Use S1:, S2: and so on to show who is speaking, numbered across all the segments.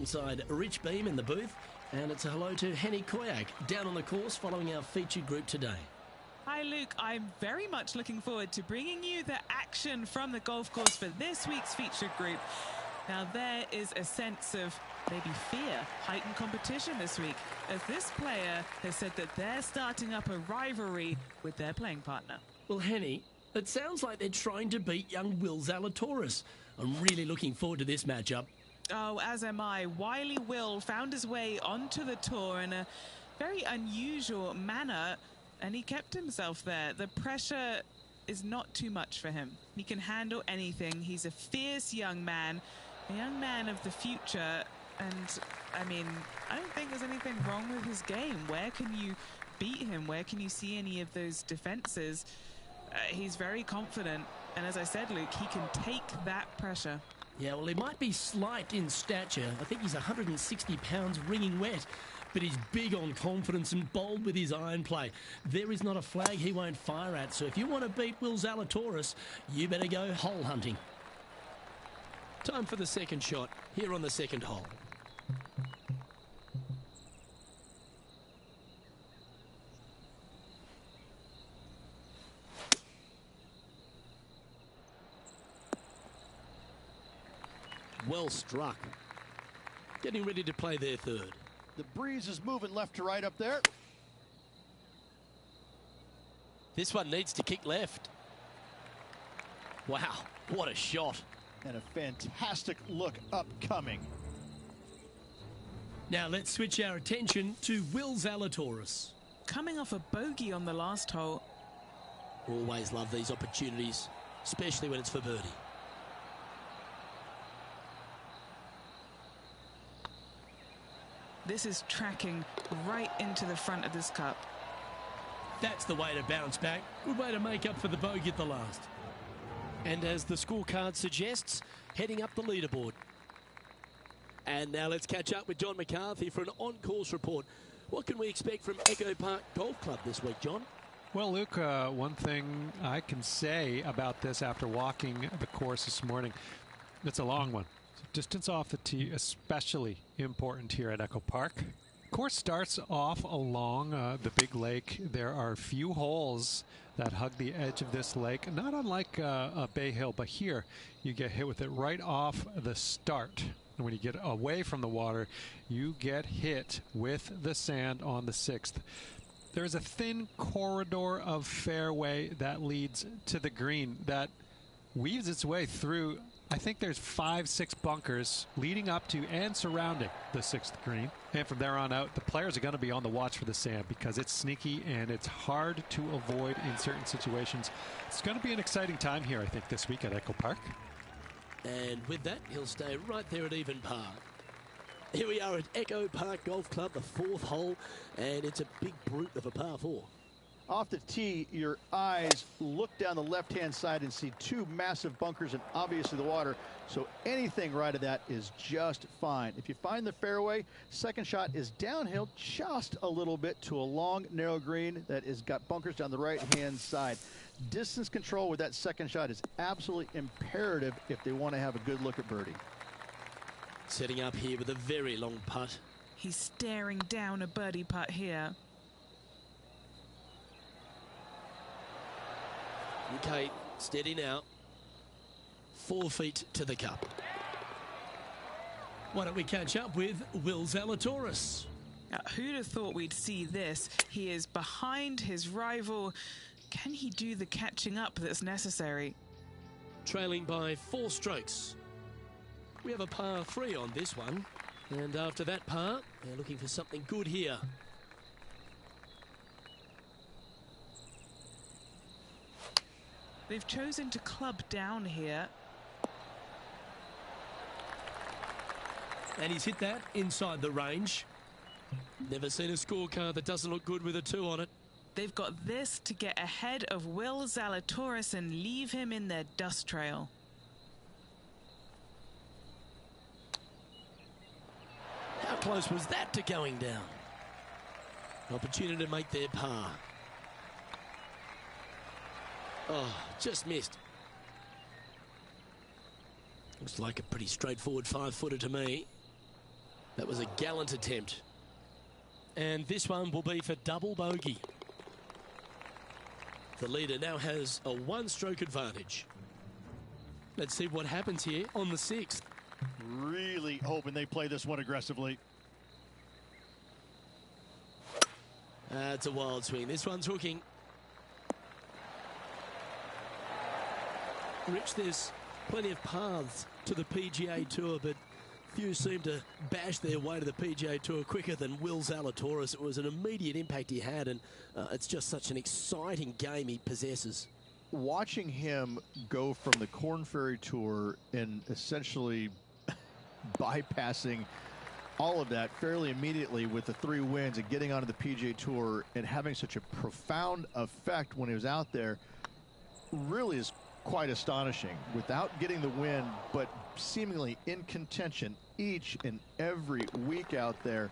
S1: Inside Rich Beam in the booth, and it's a hello to Henny Koyak down on the course following our featured group today.
S2: Hi Luke, I'm very much looking forward to bringing you the action from the golf course for this week's featured group. Now there is a sense of maybe fear, heightened competition this week, as this player has said that they're starting up a rivalry with their playing partner.
S1: Well, Henny, it sounds like they're trying to beat young Will Zalatoris. I'm really looking forward to this matchup.
S2: Oh, as am I. Wily Will found his way onto the tour in a very unusual manner, and he kept himself there. The pressure is not too much for him. He can handle anything. He's a fierce young man, a young man of the future, and I mean, I don't think there's anything wrong with his game. Where can you beat him? Where can you see any of those defenses? He's very confident, and as I said, Luke, he can take that pressure.
S1: Yeah, well, he might be slight in stature. I think he's 160 pounds wringing wet, but he's big on confidence and bold with his iron play. There is not a flag he won't fire at, so if you want to beat Will Zalatoris, you better go hole hunting. Time for the second shot here on the second hole. Well struck. Getting ready to play their third.
S3: The breeze is moving left to right up there.
S1: This one needs to kick left. Wow, what a shot.
S3: And a fantastic look upcoming.
S1: Now let's switch our attention to Will Zalatoris.
S2: Coming off a bogey on the last hole.
S1: Always love these opportunities, especially when it's for birdie.
S2: This is tracking right into the front of this cup.
S1: That's the way to bounce back. Good way to make up for the bogey at the last. And as the scorecard suggests, heading up the leaderboard. And now let's catch up with John McCarthy for an on-course report. What can we expect from Echo Park Golf Club this week, John?
S4: Well, Luke, one thing I can say about this after walking the course this morning, it's a long one. Distance off the tee, especially important here at Echo Park. Course starts off along the big lake. There are a few holes that hug the edge of this lake, not unlike a Bay Hill, but here you get hit with it right off the start. And when you get away from the water, you get hit with the sand on the sixth. There's a thin corridor of fairway that leads to the green that weaves its way through. I think there's 5-6 bunkers leading up to and surrounding the sixth green. And from there on out, the players are going to be on the watch for the sand because it's sneaky and it's hard to avoid in certain situations. It's going to be an exciting time here, I think, this week at Echo Park.
S1: And with that, he'll stay right there at even par. Here we are at Echo Park Golf Club, the fourth hole, and it's a big brute of a par four.
S3: Off the tee, your eyes look down the left-hand side and see two massive bunkers and obviously the water. So anything right of that is just fine. If you find the fairway, second shot is downhill just a little bit to a long, narrow green that has got bunkers down the right-hand side. Distance control with that second shot is absolutely imperative if they want to have a good look at birdie.
S1: Setting up here with a very long putt.
S2: He's staring down a birdie putt here.
S1: Okay, steady now. 4 feet to the cup. Why don't we catch up with Will Zalatoris?
S2: Who'd have thought we'd see this? He is behind his rival. Can he do the catching up that's necessary?
S1: Trailing by 4 strokes. We have a par 3 on this one. And after that par, they're looking for something good here.
S2: They've chosen to club down here.
S1: And he's hit that inside the range. Never seen a scorecard that doesn't look good with a 2 on it.
S2: They've got this to get ahead of Will Zalatoris and leave him in their dust trail.
S1: How close was that to going down? Opportunity to make their par. Oh, just missed. Looks like a pretty straightforward 5-footer to me. That was a gallant attempt. And this one will be for double bogey. The leader now has a one-stroke advantage. Let's see what happens here on the 6th.
S3: Really hoping they play this one aggressively.
S1: It's a wild swing. This one's hooking. Rich, there's plenty of paths to the PGA Tour, but few seem to bash their way to the PGA Tour quicker than Will Zalatoris. It was an immediate impact he had, and it's just such an exciting game he possesses.
S3: Watching him go from the Korn Ferry Tour and essentially bypassing all of that fairly immediately with the 3 wins and getting onto the PGA Tour and having such a profound effect when he was out there really is quite astonishing. Without getting the win, but seemingly in contention each and every week out there,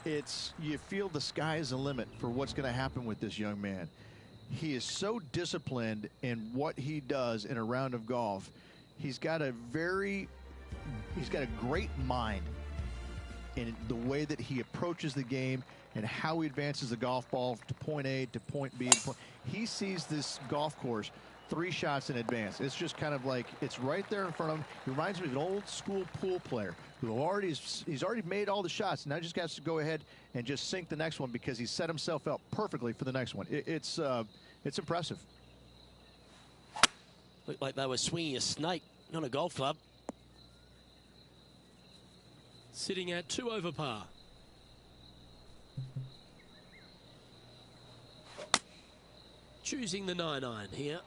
S3: you feel the sky is the limit for what's going to happen with this young man. He is so disciplined in what he does in a round of golf. He's got a great mind in the way that he approaches the game and how he advances the golf ball to point A to point B. He sees this golf course 3 shots in advance. It's just kind of like it's right there in front of him. He reminds me of an old school pool player who he's already made all the shots. Now just has to go ahead and just sink the next one because he set himself up perfectly for the next one. It's impressive.
S1: Looked like they were swinging a snake, not a golf club. Sitting at 2 over par. Choosing the 9-iron here.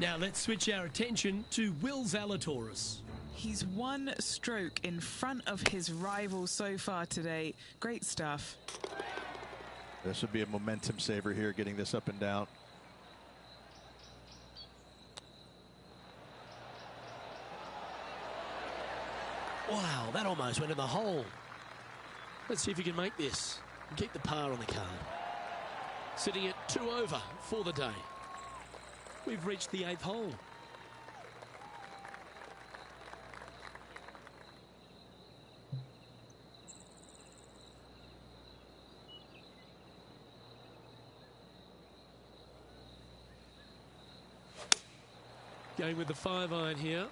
S1: Now let's switch our attention to Will Zalatoris.
S2: He's 1 stroke in front of his rival so far today. Great stuff.
S3: This would be a momentum saver here, getting this up and down.
S1: Wow, that almost went in the hole. Let's see if he can make this and keep the par on the card. Sitting at 2 over for the day. We've reached the 8th hole. Going with the 5-iron here.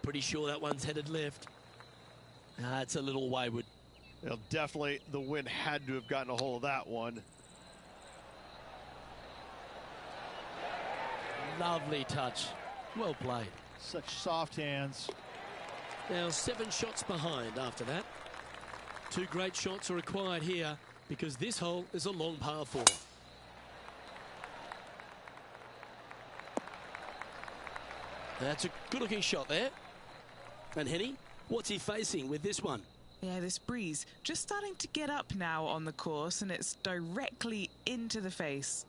S1: Pretty sure that one's headed left. It's a little wayward.
S3: Well, definitely the wind had to have gotten a hold of that one.
S1: Lovely touch. Well played.
S3: Such soft hands.
S1: Now 7 shots behind after that. 2 great shots are required here because this hole is a long par 4. That's a good-looking shot there. And Henny, what's he facing with this one?
S2: Yeah, this breeze just starting to get up now on the course, and it's directly into the face.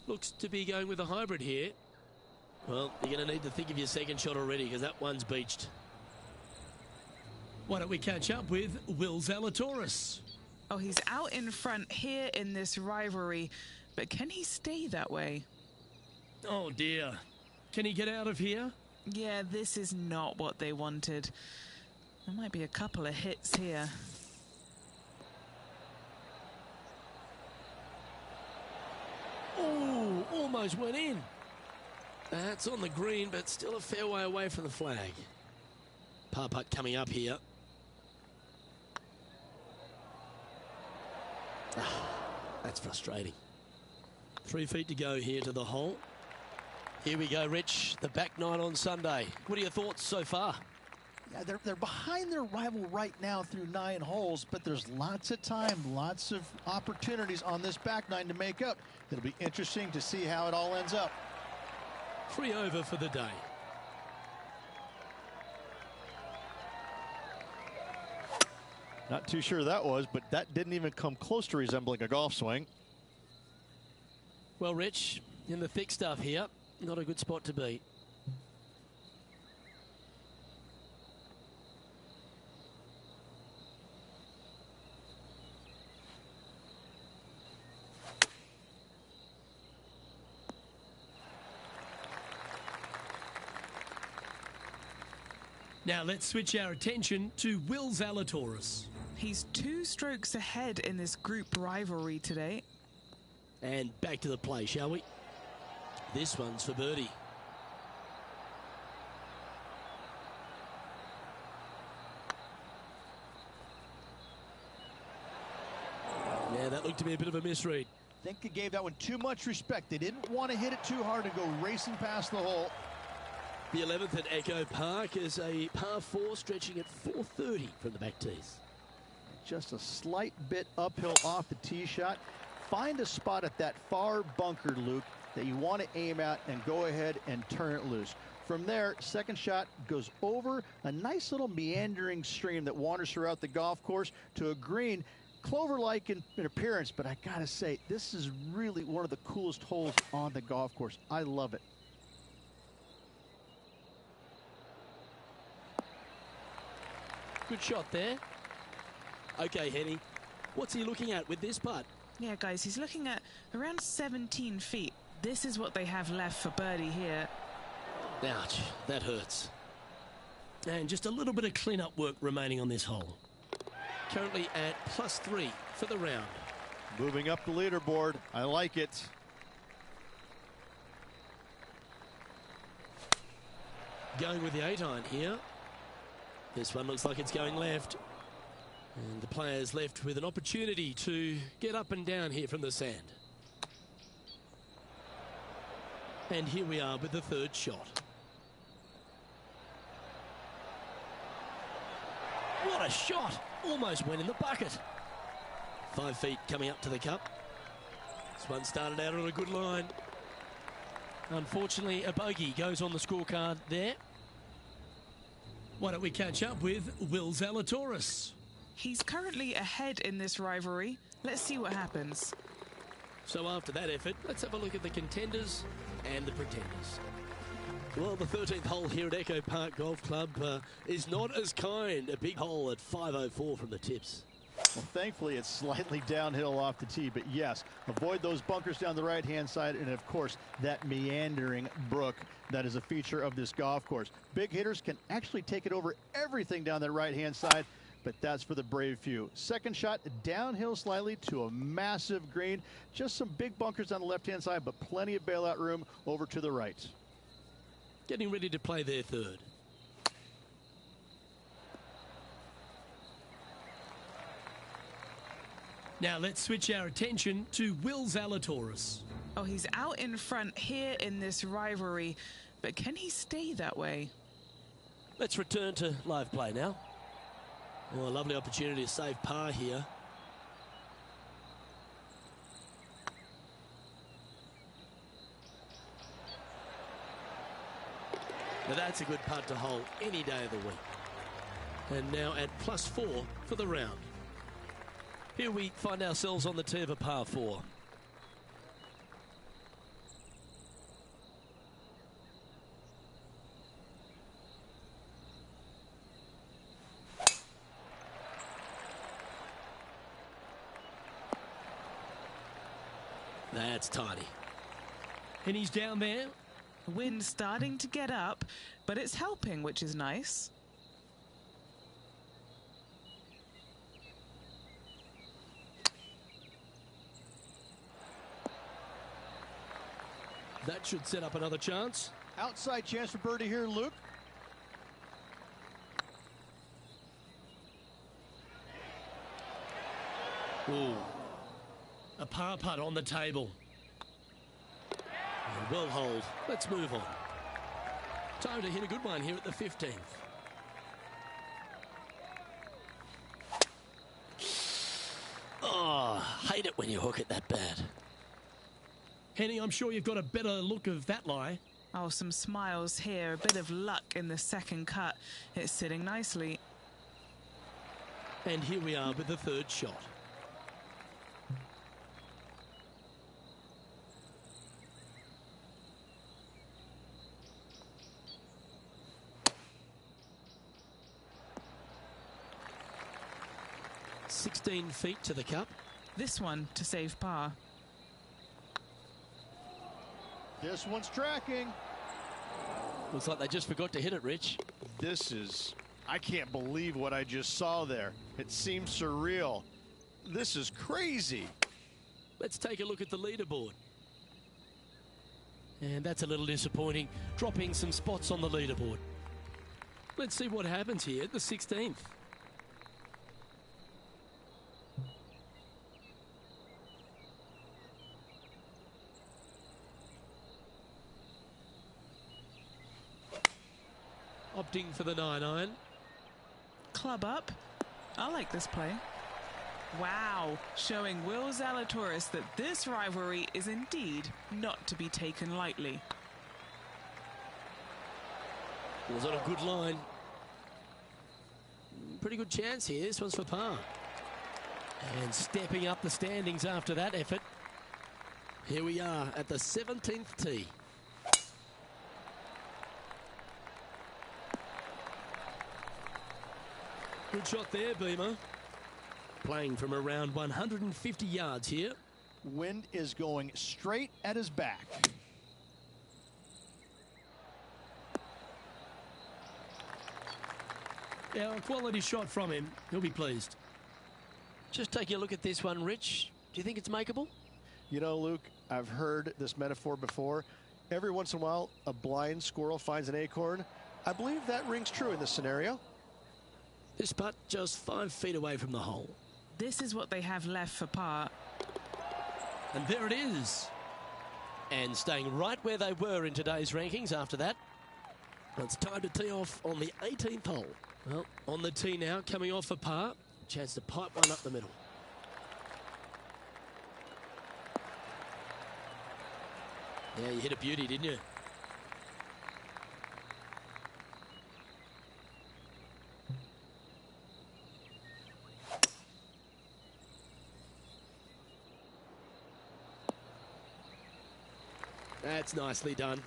S1: Looks to be going with a hybrid here. Well, you're going to need to think of your second shot already because that one's beached. Why don't we catch up with Will Zalatoris?
S2: Oh, he's out in front here in this rivalry, but can he stay that way?
S1: Oh, dear. Can he get out of here?
S2: Yeah, this is not what they wanted. There might be a couple of hits here.
S1: Oh, almost went in. That's on the green, but still a fair way away from the flag. Par putt coming up here. That's frustrating. 3 feet to go here to the hole. Here we go, Rich. The back 9 on Sunday. What are your thoughts so far?
S5: Yeah, they're behind their rival right now through 9 holes, but there's lots of time, lots of opportunities on this back 9 to make up. It'll be interesting to see how it all ends up.
S1: 3 over for the day.
S3: Not too sure that was, but that didn't even come close to resembling a golf swing.
S1: Well, Rich, in the thick stuff here, not a good spot to be. Now let's switch our attention to Will Zalatoris.
S2: He's 2 strokes ahead in this group rivalry today.
S1: And back to the play, shall we? This one's for birdie. Yeah, that looked to be a bit of a misread.
S3: I think he gave that one too much respect. They didn't want to hit it too hard and go racing past the hole.
S1: The 11th at Echo Park is a par 4 stretching at 430 from the back tees.
S3: Just a slight bit uphill off the tee shot. Find a spot at that far bunker, Luke, that you want to aim at and go ahead and turn it loose. From there, second shot goes over a nice little meandering stream that wanders throughout the golf course to a green, clover-like in appearance, but I gotta say, this is really one of the coolest holes on the golf course. I love it.
S1: Good shot there. Okay, Henny, what's he looking at with this putt?
S2: Yeah, guys, he's looking at around 17 feet. This is what they have left for birdie here.
S1: Ouch, that hurts. And just a little bit of clean-up work remaining on this hole. Currently at +3 for the round.
S3: Moving up the leaderboard. I like it.
S1: Going with the 8-iron here. This one looks like it's going left. And the player's left with an opportunity to get up and down here from the sand. And here we are with the third shot. What a shot! Almost went in the bucket. 5 feet coming up to the cup. This one started out on a good line. Unfortunately, a bogey goes on the scorecard there. Why don't we catch up with Will Zalatoris?
S2: He's currently ahead in this rivalry. Let's see what happens.
S1: So after that effort, let's have a look at the contenders and the pretenders. Well, the 13th hole here at Echo Park Golf Club is not as kind. A big hole at 504 from the tips.
S3: Well, thankfully, it's slightly downhill off the tee, but yes, avoid those bunkers down the right-hand side, and of course, that meandering brook that is a feature of this golf course. Big hitters can actually take it over everything down that right-hand side, but that's for the brave few. Second shot, downhill slightly to a massive green. Just some big bunkers on the left-hand side, but plenty of bailout room over to the right.
S1: Getting ready to play their third. Now let's switch our attention to Will Zalatoris.
S2: Oh, he's out in front here in this rivalry, but can he stay that way?
S1: Let's return to live play now. Oh, a lovely opportunity to save par here. Now that's a good putt to hole any day of the week. And now at +4 for the round. Here we find ourselves on the tee of a par 4. That's tiny. And he's down there.
S2: The wind's starting to get up, but it's helping, which is nice.
S1: That should set up another chance.
S3: Outside chance for birdie here, Luke.
S1: Ooh. A par putt on the table. Well hold. Let's move on. Time to hit a good one here at the 15th. Oh, hate it when you hook it that bad. Henny, I'm sure you've got a better look of that lie.
S2: Oh, some smiles here. A bit of luck in the second cut. It's sitting nicely.
S1: And here we are with the third shot. ...16 feet to the cup.
S2: This one to save par.
S3: This one's tracking.
S1: Looks like they just forgot to hit it, Rich.
S3: I can't believe what I just saw there. It seems surreal. This is crazy.
S1: Let's take a look at the leaderboard. And that's a little disappointing, dropping some spots on the leaderboard. Let's see what happens here at the 16th. Opting for the 9-iron.
S2: Club up. I like this play. Wow, showing Will Zalatoris that this rivalry is indeed not to be taken lightly.
S1: Was on a good line. Pretty good chance here. This one's for par. And stepping up the standings after that effort. Here we are at the 17th tee. Good shot there, Beamer. Playing from around 150 yards here.
S3: Wind is going straight at his back.
S1: Yeah, a quality shot from him. He'll be pleased. Just taking a look at this one, Rich. Do you think it's makeable?
S6: You know, Luke, I've heard this metaphor before. Every once in a while, a blind squirrel finds an acorn. I believe that rings true in this scenario.
S1: This putt just 5 feet away from the hole.
S2: This is what they have left for par.
S1: And there it is. And staying right where they were in today's rankings after that. It's time to tee off on the 18th hole. Well, on the tee now, coming off for par. Chance to pipe one up the middle. Yeah, you hit a beauty, didn't you? That's nicely done.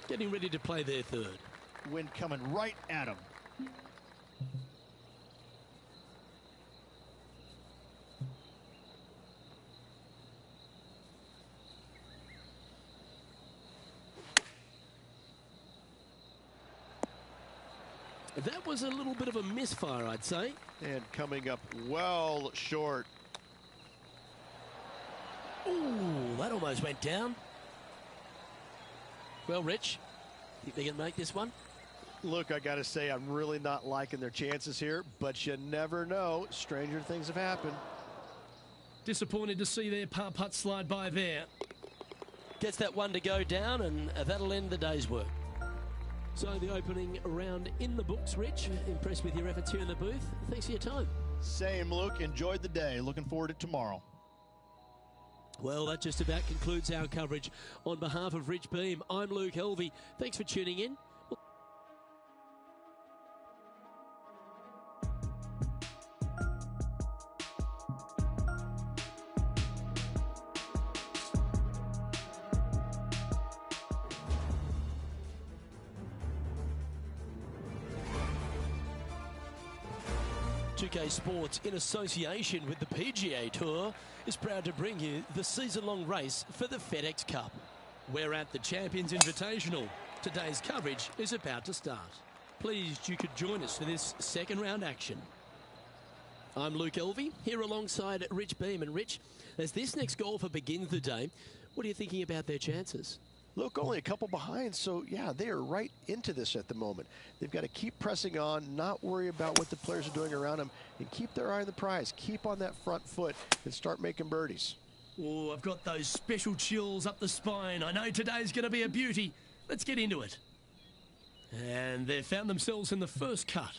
S1: Getting ready to play their third.
S3: Wind coming right at him.
S1: That was a little bit of a misfire, I'd say.
S6: And coming up well short.
S1: Ooh, that almost went down. Well, Rich, think they can make this one?
S6: Look, I got to say, I'm really not liking their chances here, but you never know. Stranger things have happened.
S1: Disappointed to see their par putt slide by there. Gets that one to go down, and that'll end the day's work. So the opening round in the books, Rich. Impressed with your efforts here in the booth. Thanks for your time.
S3: Same, Luke. Enjoyed the day. Looking forward to tomorrow.
S1: Well, that just about concludes our coverage. On behalf of Rich Beem, I'm Luke Helvey. Thanks for tuning in. 2K Sports, in association with the PGA Tour, is proud to bring you the season-long race for the FedEx Cup. We're at the Champions Invitational. Today's coverage is about to start. Pleased you could join us for this second round action. I'm Luke Elvey, here alongside Rich Beem. And Rich, as this next golfer begins the day, what are you thinking about their chances?
S6: Look, only a couple behind, so yeah, they are right into this at the moment. They've got to keep pressing on, not worry about what the players are doing around them, and keep their eye on the prize. Keep on that front foot and start making birdies.
S1: Oh, I've got those special chills up the spine. I know today's going to be a beauty. Let's get into it. And they've found themselves in the first cut.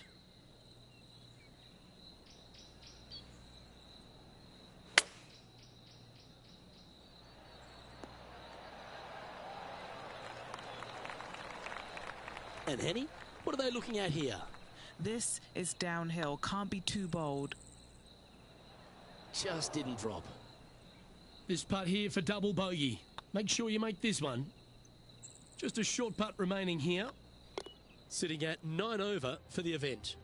S1: And Henny, what are they looking at here?
S2: This is downhill. Can't be too bold.
S1: Just didn't drop. This putt here for double bogey. Make sure you make this one. Just a short putt remaining here. Sitting at 9 over for the event.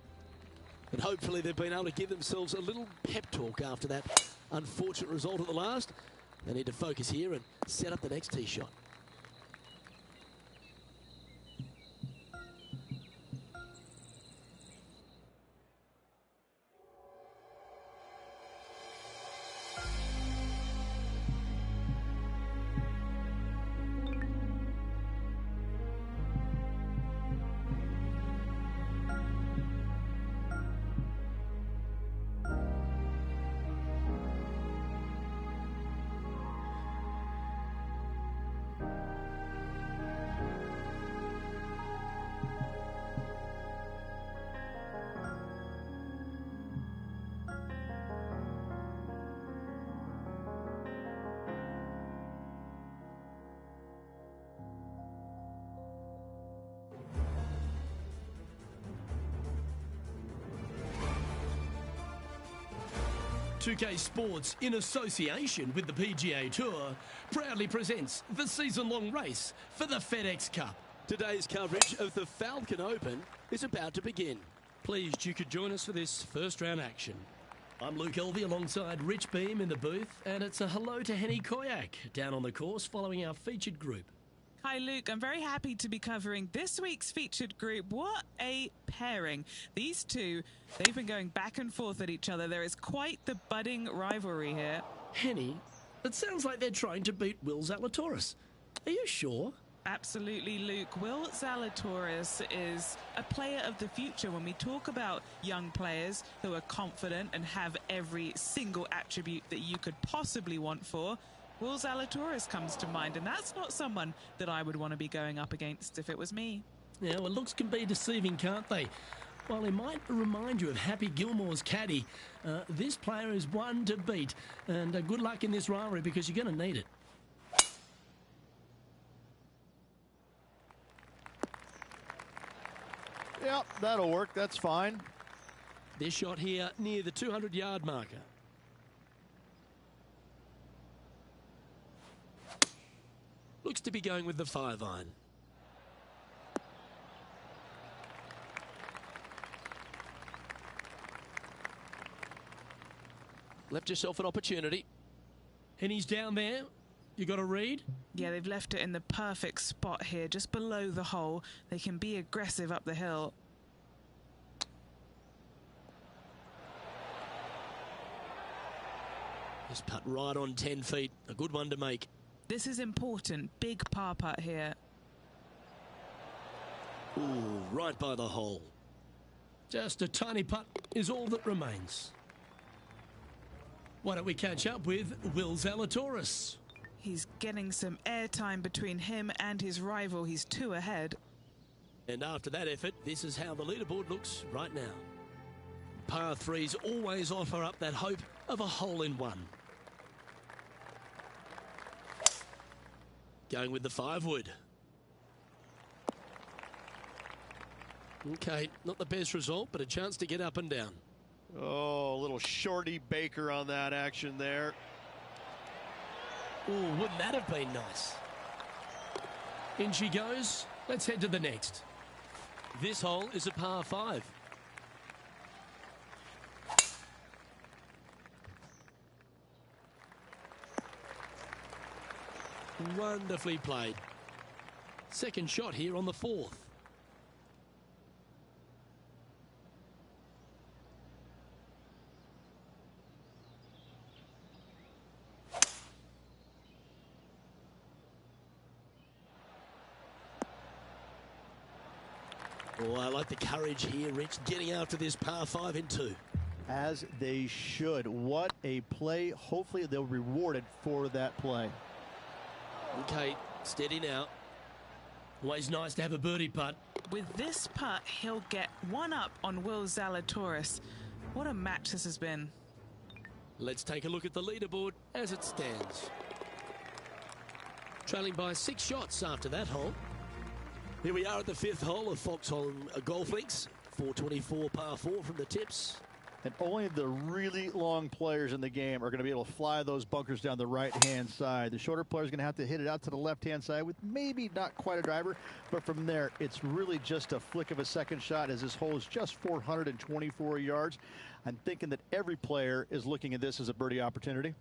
S1: And hopefully they've been able to give themselves a little pep talk after that unfortunate result at the last. They need to focus here and set up the next tee shot. 2K Sports, in association with the PGA Tour, proudly presents the season-long race for the FedEx Cup.
S7: Today's coverage of the Falcon Open is about to begin.
S1: Pleased you could join us for this first-round action. I'm Luke Elvey alongside Rich Beam in the booth, and it's a hello to Henny Koyak down on the course following our featured group.
S2: Hi, Luke. I'm very happy to be covering this week's featured group. What a pairing. These two, they've been going back and forth at each other. There is quite the budding rivalry here.
S1: Henny, it sounds like they're trying to beat Will Zalatoris. Are you sure?
S2: Absolutely, Luke. Will Zalatoris is a player of the future. When we talk about young players who are confident and have every single attribute that you could possibly want for, Will Zalatoris comes to mind, and that's not someone that I would want to be going up against if it was me.
S1: Yeah, well, looks can be deceiving, can't they? While he might remind you of Happy Gilmore's caddy, this player is one to beat, and good luck in this rivalry because you're going to need it.
S3: Yep, that'll work. That's fine.
S1: This shot here near the 200-yard marker. Looks to be going with the 5-iron. Left yourself an opportunity. Henny's down there. You got a read?
S2: Yeah, they've left it in the perfect spot here, just below the hole. They can be aggressive up the hill.
S1: This putt right on 10 feet. A good one to make.
S2: This is important. Big par putt here.
S1: Ooh, right by the hole. Just a tiny putt is all that remains. Why don't we catch up with Will Zalatoris?
S2: He's getting some airtime between him and his rival. He's 2 ahead.
S1: And after that effort, this is how the leaderboard looks right now. Par 3s always offer up that hope of a hole-in-one. Going with the 5-wood. Okay, not the best result, but a chance to get up and down.
S6: Oh, a little shorty Baker on that action there.
S1: Ooh, wouldn't that have been nice? In she goes. Let's head to the next. This hole is a par 5. Wonderfully played. Second shot here on the 4th. Oh, I like the courage here, Rich, getting after this par 5 in 2.
S3: As they should. What a play. Hopefully they'll be rewarded for that play.
S1: Okay, steady now. Always nice to have a birdie putt.
S2: With this putt, he'll get one up on Will Zalatoris. What a match this has been.
S1: Let's take a look at the leaderboard as it stands. Trailing by 6 shots after that hole. Here we are at the 5th hole of Foxholm Golf Links. 424 par 4 from the tips.
S3: And only the really long players in the game are going to be able to fly those bunkers down the right-hand side. The shorter players are going to have to hit it out to the left-hand side with maybe not quite a driver, but from there, it's really just a flick of a second shot as this hole is just 424 yards. I'm thinking that every player is looking at this as a birdie opportunity.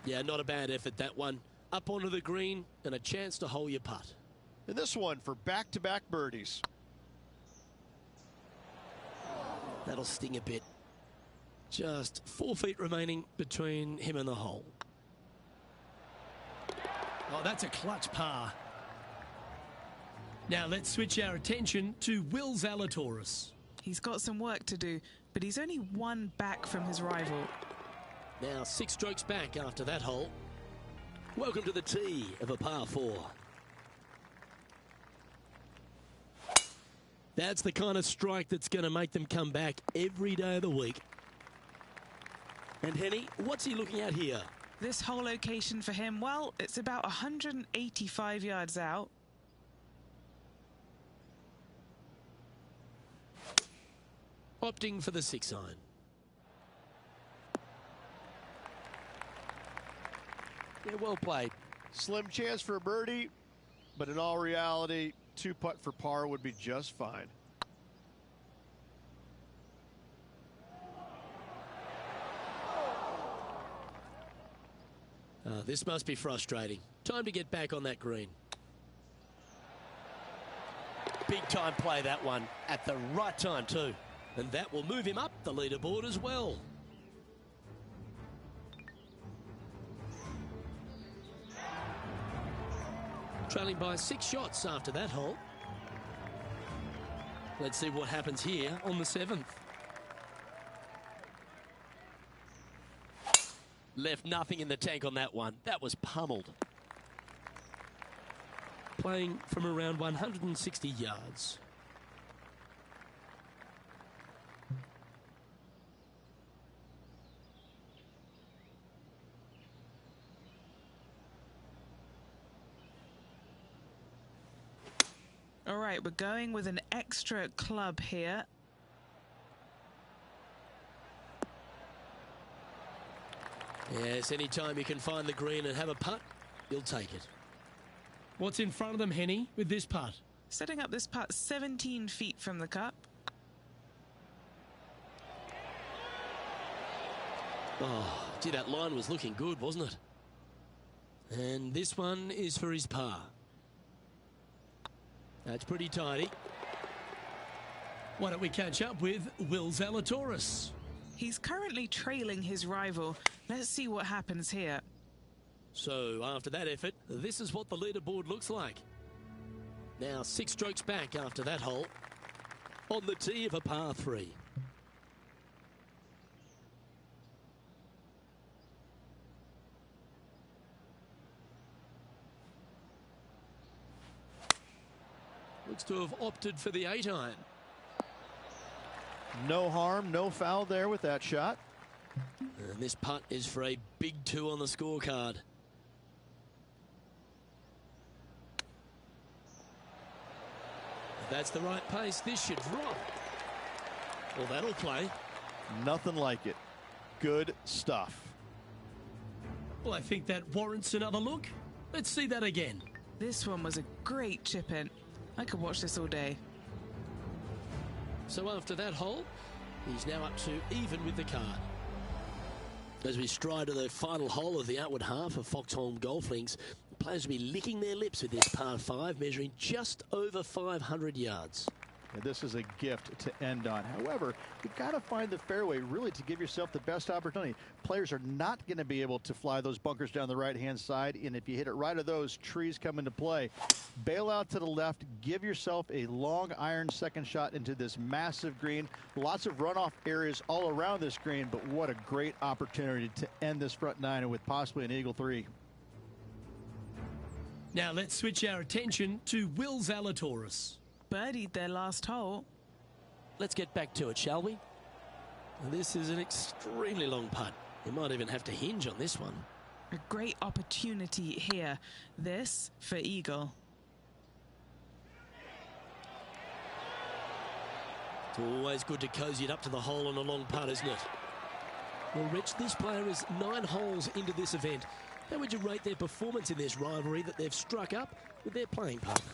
S1: Yeah, not a bad effort, that one. Up onto the green and a chance to hole your putt.
S6: And this one for back-to-back birdies.
S1: That'll sting a bit. Just 4 feet remaining between him and the hole. Oh, that's a clutch par. Now let's switch our attention to Will Zalatoris.
S2: He's got some work to do, but he's only 1 back from his rival.
S1: Now 6 strokes back after that hole. Welcome to the tee of a par 4. That's the kind of strike that's going to make them come back every day of the week.
S7: And Henny, what's he looking at here?
S2: This whole location for him, well, it's about 185 yards out.
S1: Opting for the 6-iron.
S7: Yeah, well played.
S6: Slim chance for a birdie, but in all reality, 2-putt for par would be just fine.
S1: This must be frustrating. Time to get back on that green.
S7: Big time play, that one. At the right time, too. And that will move him up the leaderboard as well.
S1: Trailing by 6 shots after that hole. Let's see what happens here on the 7th.
S7: Left nothing in the tank on that one. That was pummeled.
S1: Playing from around 160 yards.
S2: All right, we're going with an extra club here.
S1: Yes, any time you can find the green and have a putt, you'll take it. What's in front of them, Henny, with this putt?
S2: Setting up this putt 17 feet from the cup.
S1: Oh, gee, that line was looking good, wasn't it? And this one is for his par. That's pretty tidy. Why don't we catch up with Will Zalatoris?
S2: He's currently trailing his rival. Let's see what happens here.
S1: So after that effort, this is what the leaderboard looks like. Now 6 strokes back after that hole. On the tee of a par 3. Looks to have opted for the 8-iron.
S3: No harm, no foul there with that shot.
S1: And this putt is for a big 2 on the scorecard. If that's the right pace, this should drop. Well, that'll play.
S3: Nothing like it. Good stuff.
S1: Well, I think that warrants another look. Let's see that again.
S2: This one was a great chip in. I could watch this all day.
S1: So after that hole, he's now up to even with the card. As we stride to the final hole of the outward half of Foxholm Golf Links, players will be licking their lips with this par 5, measuring just over 500 yards.
S3: And this is a gift to end on. However, you've got to find the fairway really to give yourself the best opportunity. Players are not going to be able to fly those bunkers down the right-hand side, and if you hit it right of those, trees come into play. Bail out to the left, give yourself a long iron second shot into this massive green. Lots of runoff areas all around this green, but what a great opportunity to end this front 9 with possibly an eagle 3.
S1: Now let's switch our attention to Will Zalatoris.
S2: Birdied their last hole.
S1: Let's get back to it, shall we? This is an extremely long putt. You might even have to hinge on this one.
S2: A great opportunity here. This for eagle.
S1: It's always good to cozy it up to the hole on a long putt, isn't it? Well, Rich, this player is 9 holes into this event. How would you rate their performance in this rivalry that they've struck up with their playing partner?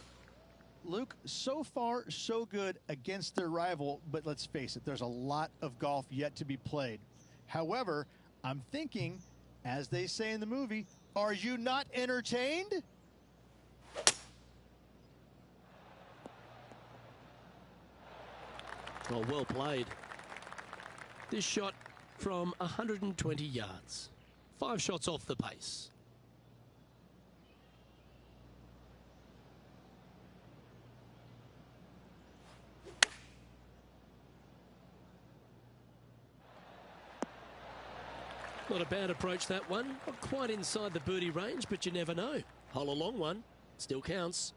S3: Luke, so far, so good against their rival, but let's face it, there's a lot of golf yet to be played. However, I'm thinking, as they say in the movie, are you not entertained?
S1: Oh, well played. This shot from 120 yards. 5 shots off the pace. Not a bad approach, that one. Not quite inside the birdie range, but you never know. Hole a long one. Still counts.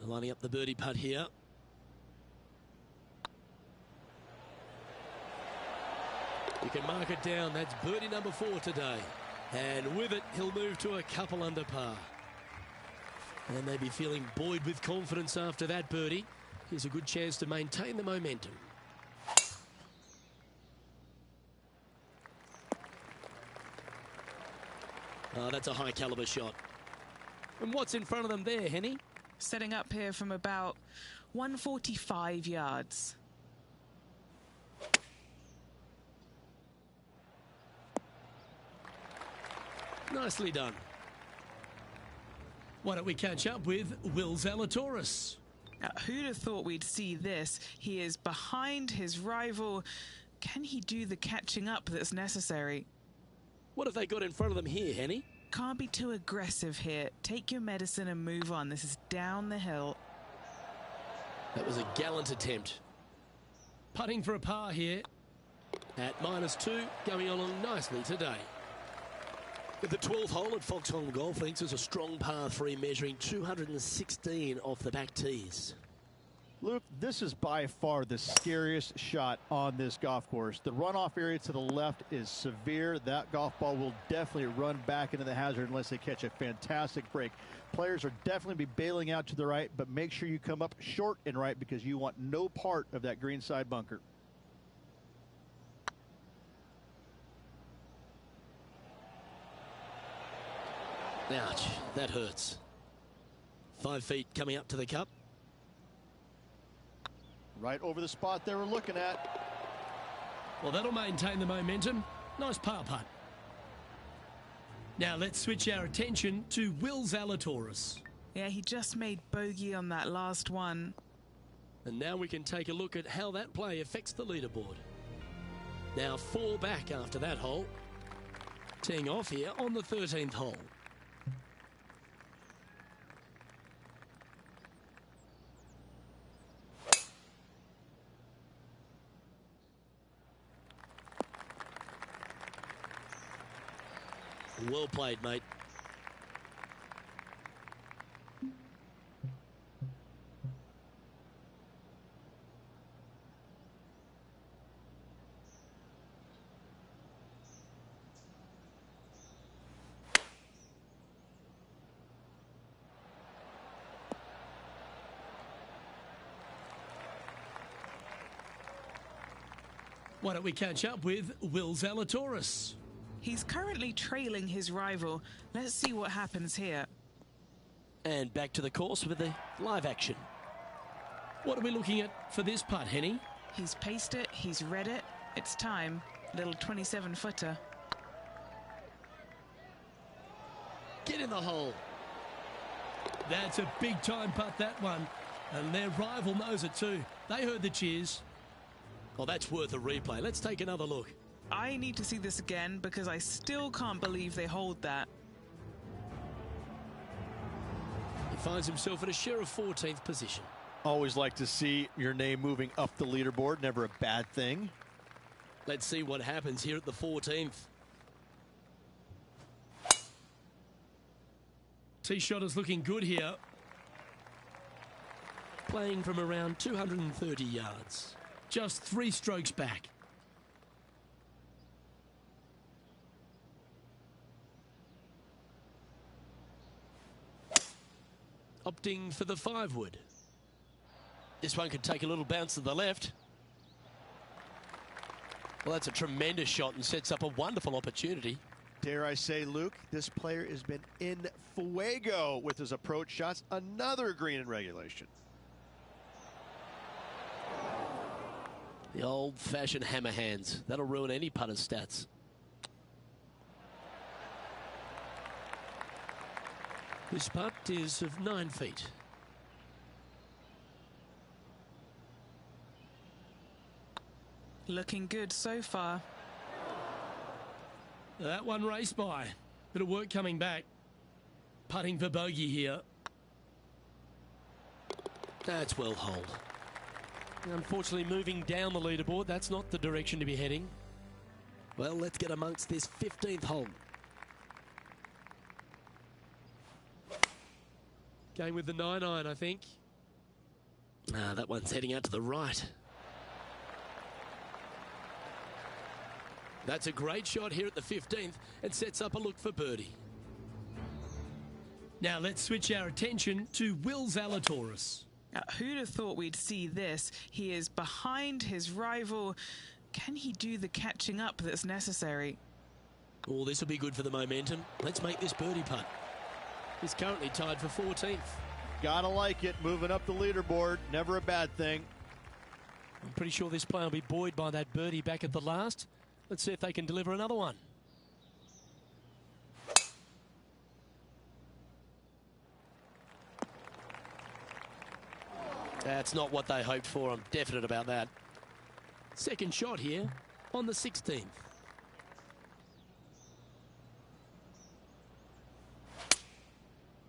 S1: Lining up the birdie putt here.
S7: You can mark it down. That's birdie number 4 today. And with it, he'll move to a couple under par. And they'll be feeling buoyed with confidence after that birdie. Here's a good chance to maintain the momentum. Oh, that's a high caliber shot. And what's in front of them there, Henny?
S2: Setting up here from about 145 yards.
S7: Nicely done.
S1: Why don't we catch up with Will Zalatoris?
S2: Who'd have thought we'd see this? He is behind his rival. Can he do the catching up that's necessary?
S7: What have they got in front of them here, Henny?
S2: Can't be too aggressive here. Take your medicine and move on. This is down the hill.
S7: That was a gallant attempt.
S1: Putting for a par here.
S7: At -2, going along nicely today. With the 12th hole at Foxholm Golf Links is a strong par 3 measuring 216 off the back tees.
S3: Luke, this is by far the scariest shot on this golf course. The runoff area to the left is severe. That golf ball will definitely run back into the hazard unless they catch a fantastic break. Players are definitely be bailing out to the right, but make sure you come up short and right because you want no part of that greenside bunker.
S7: Ouch, that hurts. 5 feet coming up to the cup.
S3: Right over the spot they were looking at.
S1: Well, that'll maintain the momentum. Nice par putt. Now let's switch our attention to Will Zalatoris.
S2: Yeah, he just made bogey on that last one.
S7: And now we can take a look at how that play affects the leaderboard. Now 4 back after that hole. Teeing off here on the 13th hole. Well played, mate.
S1: Why don't we catch up with Will Zalatoris?
S2: He's currently trailing his rival. Let's see what happens here.
S7: And back to the course with the live action.
S1: What are we looking at for this putt, Henny?
S2: He's paced it, he's read it. It's time. Little 27-footer.
S7: Get in the hole.
S1: That's a big time putt, that one. And their rival knows it too. They heard the cheers.
S7: Oh, that's worth a replay. Let's take another look.
S2: I need to see this again because I still can't believe they hold that.
S7: He finds himself in a share of 14th position.
S3: Always like to see your name moving up the leaderboard. Never a bad thing.
S7: Let's see what happens here at the 14th.
S1: Tee shot is looking good here.
S7: Playing from around 230 yards.
S1: Just 3 strokes back.
S7: Opting for the 5-wood. This one could take a little bounce to the left. Well, that's a tremendous shot and sets up a wonderful opportunity.
S6: Dare I say, Luke, this player has been in fuego with his approach shots. Another green in regulation.
S7: The old-fashioned hammer hands. That'll ruin any putter's stats. This putt is of 9 feet.
S2: Looking good so far.
S1: That one raced by. Bit of work coming back. Putting for bogey here.
S7: That's well holed. Unfortunately, moving down the leaderboard, that's not the direction to be heading. Well, let's get amongst this 15th hole. Going with the 9-iron, I think. That one's heading out to the right. That's a great shot here at the 15th and sets up a look for birdie.
S1: Now let's switch our attention to Will Zalatoris.
S2: Who'd have thought we'd see this? He is behind his rival. Can he do the catching up that's necessary?
S7: Oh, this will be good for the momentum. Let's make this birdie putt. He's currently tied for 14th.
S3: Gotta like it, moving up the leaderboard. Never a bad thing.
S7: I'm pretty sure this player will be buoyed by that birdie back at the last. Let's see if they can deliver another one. That's not what they hoped for. I'm definite about that. Second shot here on the 16th.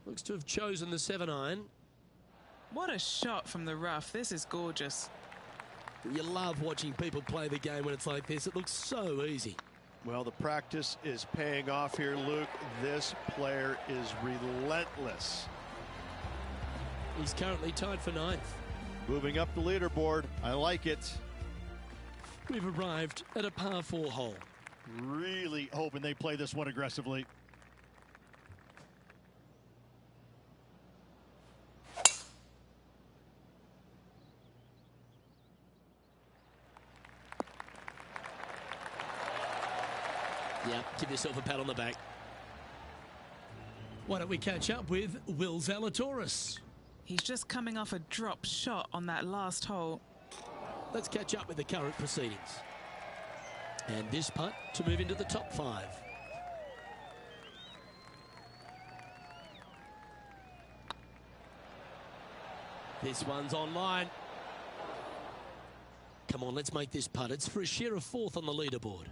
S7: Looks to have chosen the 7-iron.
S2: What a shot from the rough. This is gorgeous.
S7: You love watching people play the game when it's like this. It looks so easy.
S6: Well, the practice is paying off here, Luke. This player is relentless.
S7: He's currently tied for 9th.
S3: Moving up the leaderboard. I like it.
S7: We've arrived at a par 4 hole.
S3: Really hoping they play this one aggressively.
S7: Yeah, give yourself a pat on the back.
S1: Why don't we catch up with Will Zalatoris?
S2: He's just coming off a drop shot on that last hole.
S7: Let's catch up with the current proceedings. And this putt to move into the top 5. This one's online. Come on, let's make this putt. It's for a share of 4th on the leaderboard.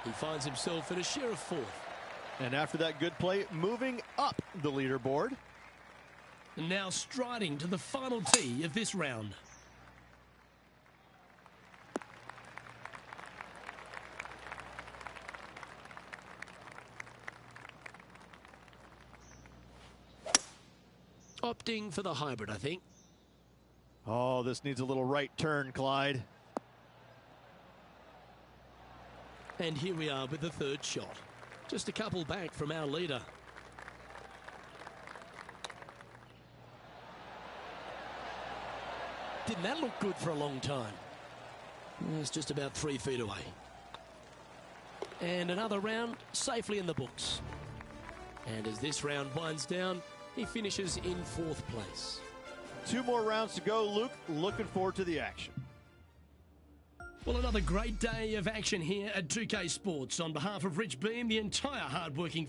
S7: He finds himself at a share of 4th.
S3: And after that good play, moving up the leaderboard.
S1: And now striding to the final tee of this round.
S7: Opting for the hybrid, I think.
S3: Oh, this needs a little right turn, Clyde.
S7: And here we are with the 3rd shot. Just a couple back from our leader. Didn't that look good for a long time? It's just about 3 feet away. And another round safely in the books. And as this round winds down, he finishes in 4th place.
S3: 2 more rounds to go, Luke. Looking forward to the action.
S1: Well, another great day of action here at 2K Sports. On behalf of Rich Beem, the entire hard-working...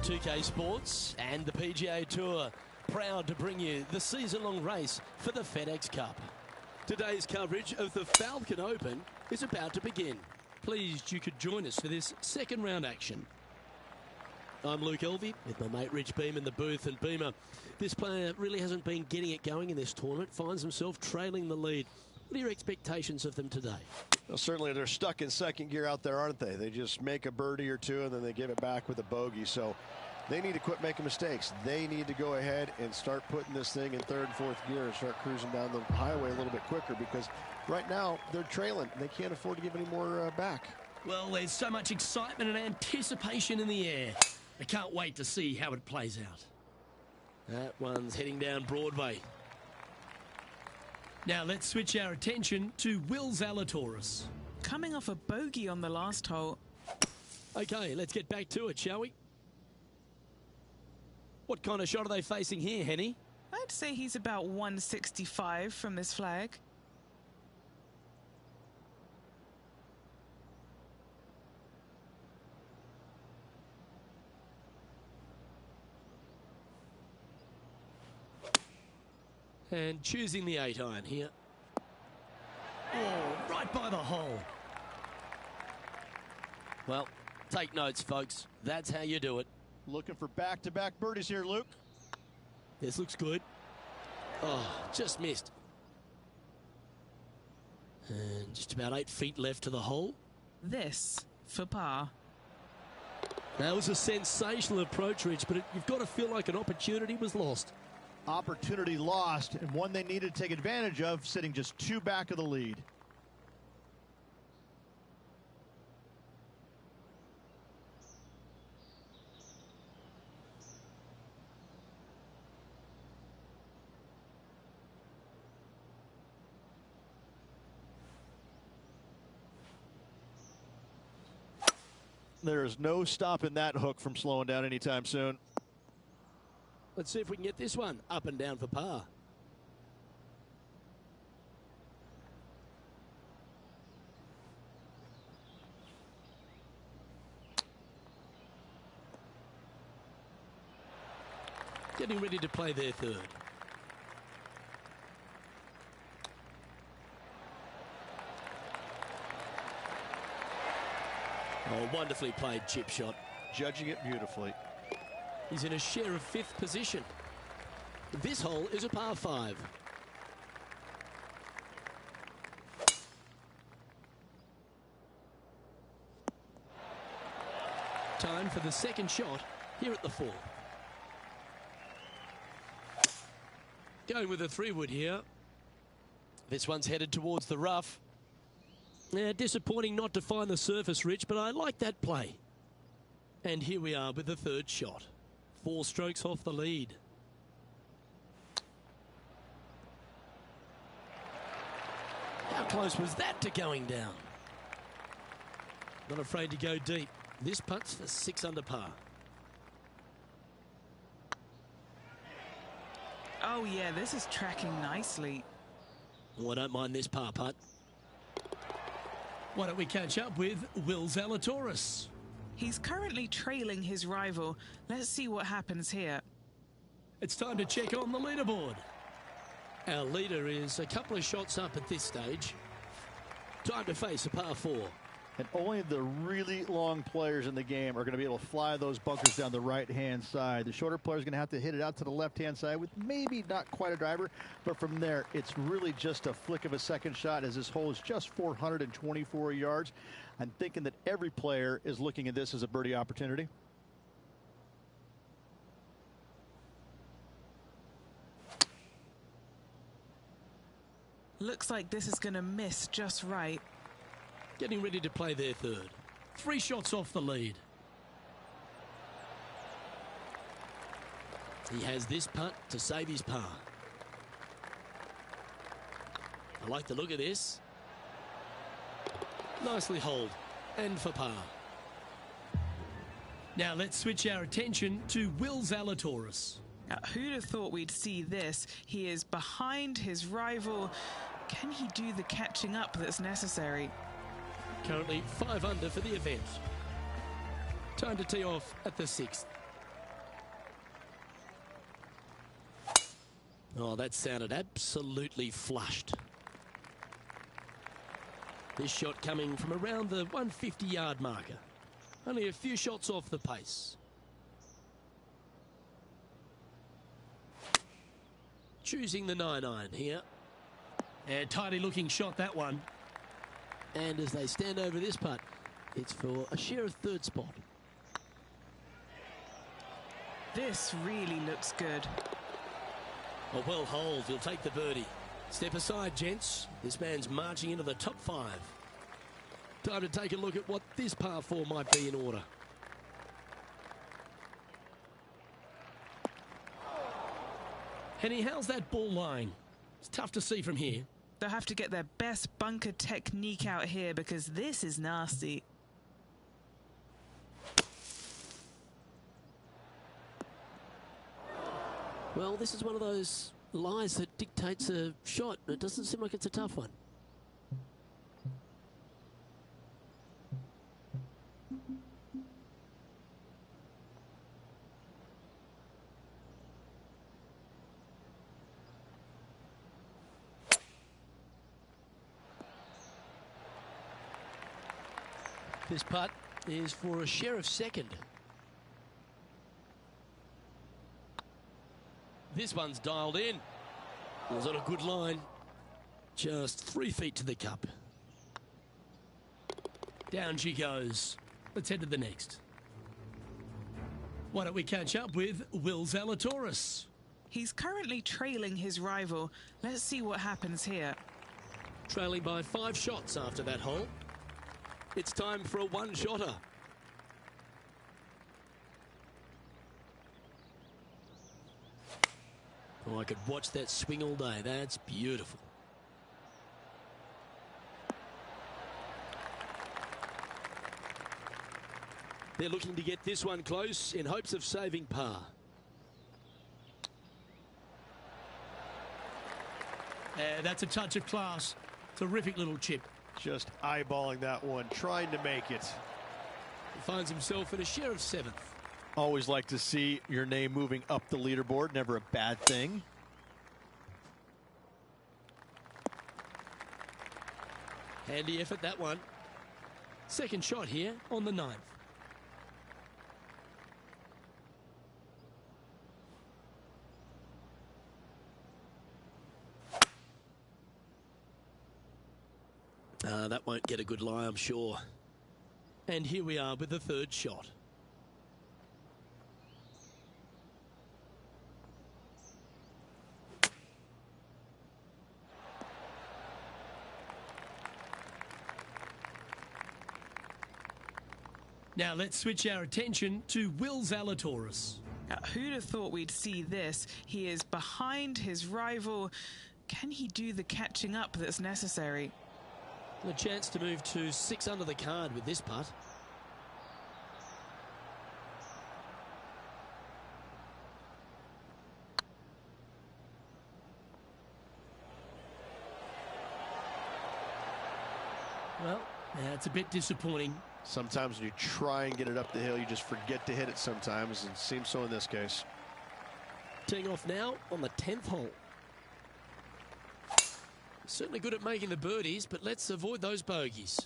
S7: .2K Sports and the PGA Tour proud to bring you the season-long race for the FedEx Cup. Today's coverage of the Falcon Open is about to begin. Pleased you could join us for this 2nd round action. I'm Luke Elvey with my mate Rich Beem in the booth. And Beamer, this player really hasn't been getting it going in this tournament, finds himself trailing the lead. What are your expectations of them today?
S6: Well, certainly they're stuck in 2nd gear out there, aren't they? They just make a birdie or 2 and then they give it back with a bogey. So they need to quit making mistakes. They need to go ahead and start putting this thing in 3rd and 4th gear and start cruising down the highway a little bit quicker, because right now they're trailing. They can't afford to give any more back.
S1: Well, there's so much excitement and anticipation in the air. I can't wait to see how it plays out.
S7: That one's heading down Broadway.
S1: Now let's switch our attention to Will Zalatoris.
S2: Coming off a bogey on the last hole.
S7: Okay, let's get back to it, shall we? What kind of shot are they facing here, Henny?
S2: I'd say he's about 165 from this flag.
S7: And choosing the 8-iron here.
S1: Oh, right by the hole.
S7: Well, take notes, folks. That's how you do it.
S3: Looking for back-to-back birdies here, Luke.
S7: This looks good. Oh, just missed. And just about 8 feet left to the hole.
S2: This for par.
S7: That was a sensational approach, Rich, but you've got to feel like an opportunity was lost.
S3: Opportunity lost, and one they needed to take advantage of, sitting just 2 back of the lead. There's no stopping that hook from slowing down anytime soon.
S7: Let's see if we can get this one up and down for par. Getting ready to play their third. Oh, wonderfully played chip shot.
S3: Judging it beautifully.
S7: He's in a share of 5th position. This hole is a par 5. Time for the second shot here at the 4. Going with a 3-wood here. This one's headed towards the rough. Yeah, disappointing not to find the surface, Rich, but I like that play. And here we are with the third shot. 4 strokes off the lead. How close was that to going down? Not afraid to go deep. This putt's for 6 under par.
S2: Oh yeah, this is tracking nicely.
S7: Oh, I don't mind this par putt.
S1: Why don't we catch up with Will Zalatoris?
S2: He's currently trailing his rival. Let's see what happens here.
S1: It's time to check on the leaderboard.
S7: Our leader is a couple of shots up at this stage. Time to face a par 4.
S3: And only the really long players in the game are going to be able to fly those bunkers down the right-hand side. The shorter players are going to have to hit it out to the left-hand side with maybe not quite a driver, but from there, it's really just a flick of a second shot, as this hole is just 424 yards. I'm thinking that every player is looking at this as a birdie opportunity.
S2: Looks like this is going to miss just right.
S7: Getting ready to play their third.
S1: 3 shots off the lead.
S7: He has this putt to save his par. I like the look of this. Nicely holed. And for par.
S1: Now let's switch our attention to Will Zalatoris.
S2: Now, who'd have thought we'd see this? He is behind his rival. Can he do the catching up that's necessary?
S7: Currently 5 under for the event. Time to tee off at the 6th. Oh, that sounded absolutely flushed. This shot coming from around the 150-yard marker. Only a few shots off the pace. Choosing the 9-iron here.
S1: And tidy looking shot, that one.
S7: And as they stand over this putt, it's for a share of 3rd spot.
S2: This really looks good.
S7: A well holed, he'll take the birdie. Step aside, gents. This man's marching into the top 5. Time to take a look at what this par 4 might be in order.
S1: Henny, how's that ball lying? It's tough to see from here.
S2: They'll have to get their best bunker technique out here because this is nasty.
S7: Well, this is one of those lies that dictates a shot. It doesn't seem like it's a tough one. This putt is for a share of 2nd. This one's dialed in. It was on a good line.
S1: Just 3 feet to the cup. Down she goes. Let's head to the next. Why don't we catch up with Will Zalatoris?
S2: He's currently trailing his rival. Let's see what happens here.
S7: Trailing by 5 shots after that hole. It's time for a one-shotter. Oh, I could watch that swing all day. That's beautiful. They're looking to get this one close in hopes of saving par.
S1: That's a touch of class. Terrific little chip.
S6: Just eyeballing that one, trying to make it.
S7: He finds himself in a share of 7th.
S3: Always like to see your name moving up the leaderboard. Never a bad thing.
S7: Handy effort, that one. Second shot here on the 9th. That won't get a good lie, I'm sure. And here we are with the 3rd shot.
S1: Now let's switch our attention to Will Zalatoris.
S2: Who'd have thought we'd see this? He is behind his rival. Can he do the catching up that's necessary?
S7: A chance to move to 6 under the card with this putt.
S1: Well, that's a bit disappointing.
S6: Sometimes when you try and get it up the hill, you just forget to hit it sometimes, and it seems so in this case.
S7: Teeing off now on the 10th hole. Certainly good at making the birdies, but let's avoid those bogeys.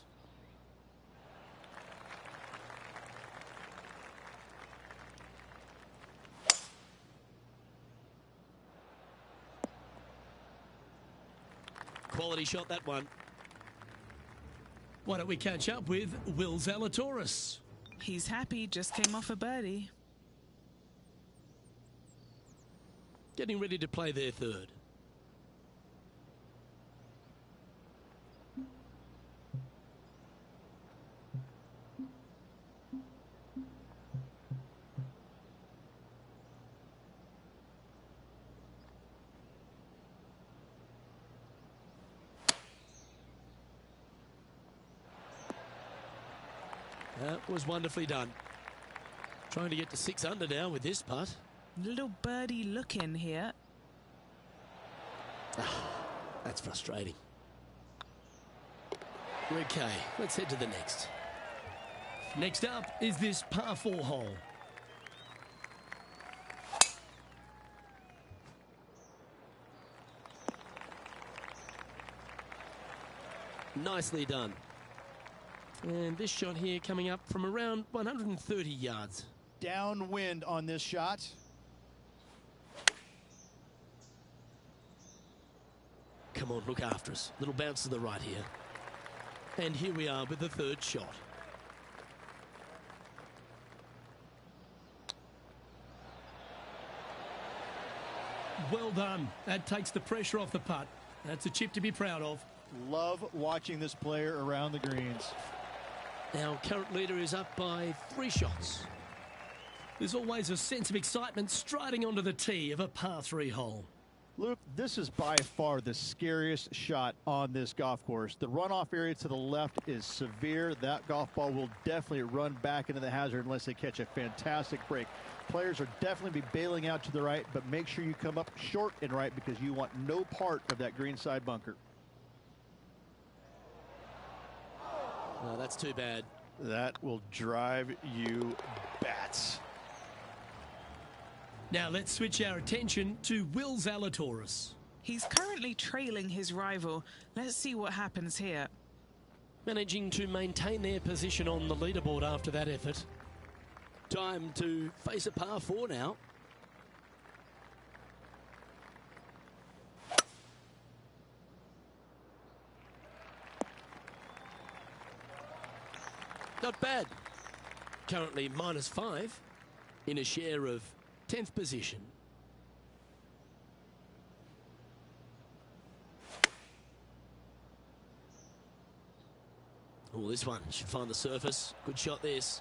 S7: Quality shot, that one.
S1: Why don't we catch up with Will Zalatoris?
S2: He's happy, just came off a birdie.
S7: Getting ready to play their 3rd. That was wonderfully done. Trying to get to 6 under now with this putt.
S2: Little birdie look in here.
S7: That's frustrating. Okay, let's head to the next.
S1: Next up is this par 4 hole.
S7: Nicely done. And this shot here coming up from around 130 yards.
S3: Downwind on this shot.
S7: Come on, look after us. Little bounce to the right here. And here we are with the 3rd shot.
S1: Well done. That takes the pressure off the putt. That's a chip to be proud of.
S3: Love watching this player around the greens.
S7: Our current leader is up by 3 shots.
S1: There's always a sense of excitement striding onto the tee of a par 3 hole.
S3: Luke, this is by far the scariest shot on this golf course. The runoff area to the left is severe. That golf ball will definitely run back into the hazard unless they catch a fantastic break. Players are definitely be bailing out to the right, but make sure you come up short and right because you want no part of that greenside bunker.
S7: Oh, that's too bad.
S6: That will drive you bats.
S1: Now let's switch our attention to Will Zalatoris.
S2: He's currently trailing his rival. Let's see what happens here.
S7: Managing to maintain their position on the leaderboard after that effort. Time to face a par 4 now. Not bad. Currently -5 in a share of 10th position. Oh, this one should find the surface. Good shot, this.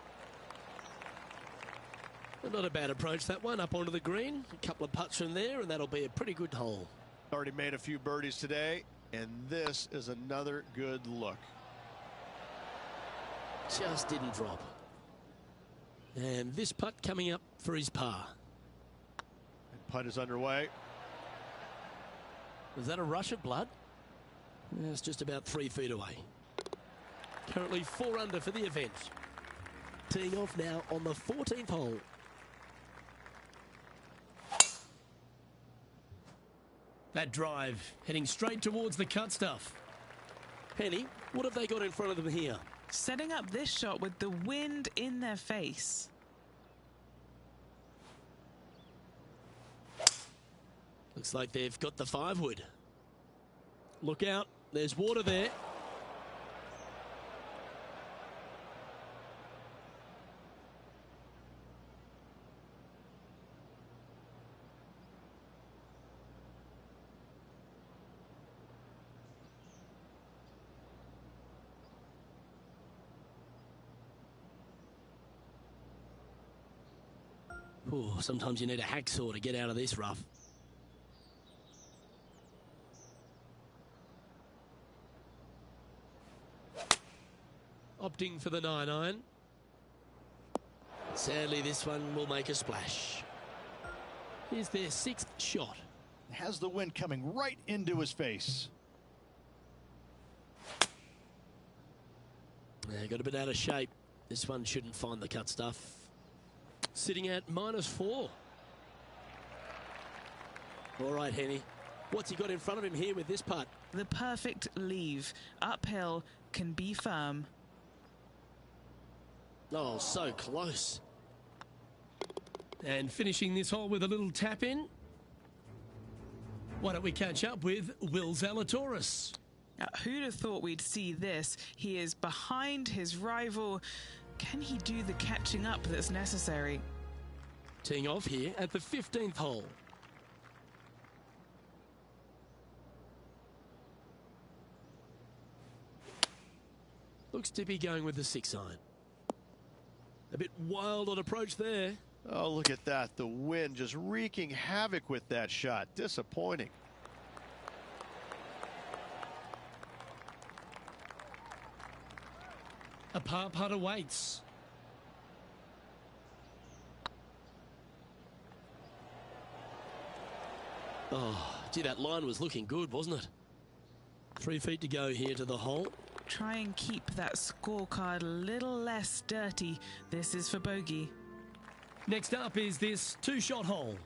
S7: But not a bad approach, that one, up onto the green. A couple of putts from there, and that'll be a pretty good hole.
S6: Already made a few birdies today, and this is another good look.
S7: Just didn't drop. And this putt coming up for his par.
S6: And putt is underway.
S7: Was that a rush of blood? Yeah, it's just about 3 feet away. Currently 4 under for the event. Teeing off now on the 14th hole.
S1: That drive heading straight towards the cut stuff.
S7: Penny, what have they got in front of them here?
S2: Setting up this shot with the wind in their face.
S7: Looks like they've got the 5-wood. Look out, there's water there. Ooh, sometimes you need a hacksaw to get out of this rough. Opting for the 9-iron. Sadly, this one will make a splash. Here's their 6th shot.
S5: Has the wind coming right into his face.
S7: Got a bit out of shape. This one shouldn't find the cut stuff. Sitting at -4. All right, Henny. What's he got in front of him here with this putt?
S2: The perfect leave. Uphill, can be firm.
S7: Oh, so close.
S1: And finishing this hole with a little tap in. Why don't we catch up with Will Zalatoris?
S2: Who'd have thought we'd see this? He is behind his rival. Can he do the catching up that's necessary?
S7: Teeing off here at the 15th hole. Looks to be going with the 6-iron. A bit wild on approach there.
S6: Oh, look at that. The wind just wreaking havoc with that shot. Disappointing.
S1: A par putt awaits.
S7: Oh, gee, that line was looking good, wasn't it? 3 feet to go here to the hole.
S2: Try and keep that scorecard a little less dirty. This is for bogey.
S1: Next up is this 2-shot hole.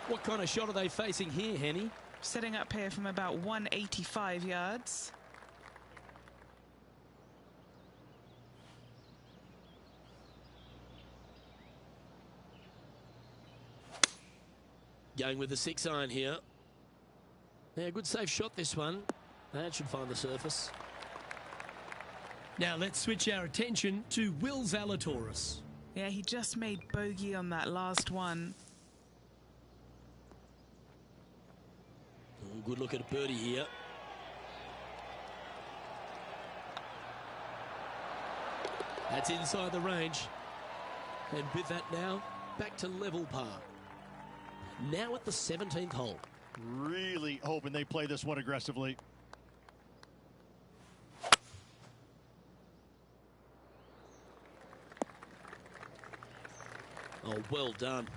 S7: What kind of shot are they facing here, Henny?
S2: Setting up here from about 185 yards.
S7: Going with the 6-iron here. Yeah, good safe shot this one. That should find the surface.
S1: Now let's switch our attention to Will Zalatoris.
S2: Yeah, he just made bogey on that last one.
S7: Oh, good look at a birdie here. That's inside the range. And with that now, back to level par. Now at the 17th hole.
S3: Really hoping they play this one aggressively.
S7: Oh, well done.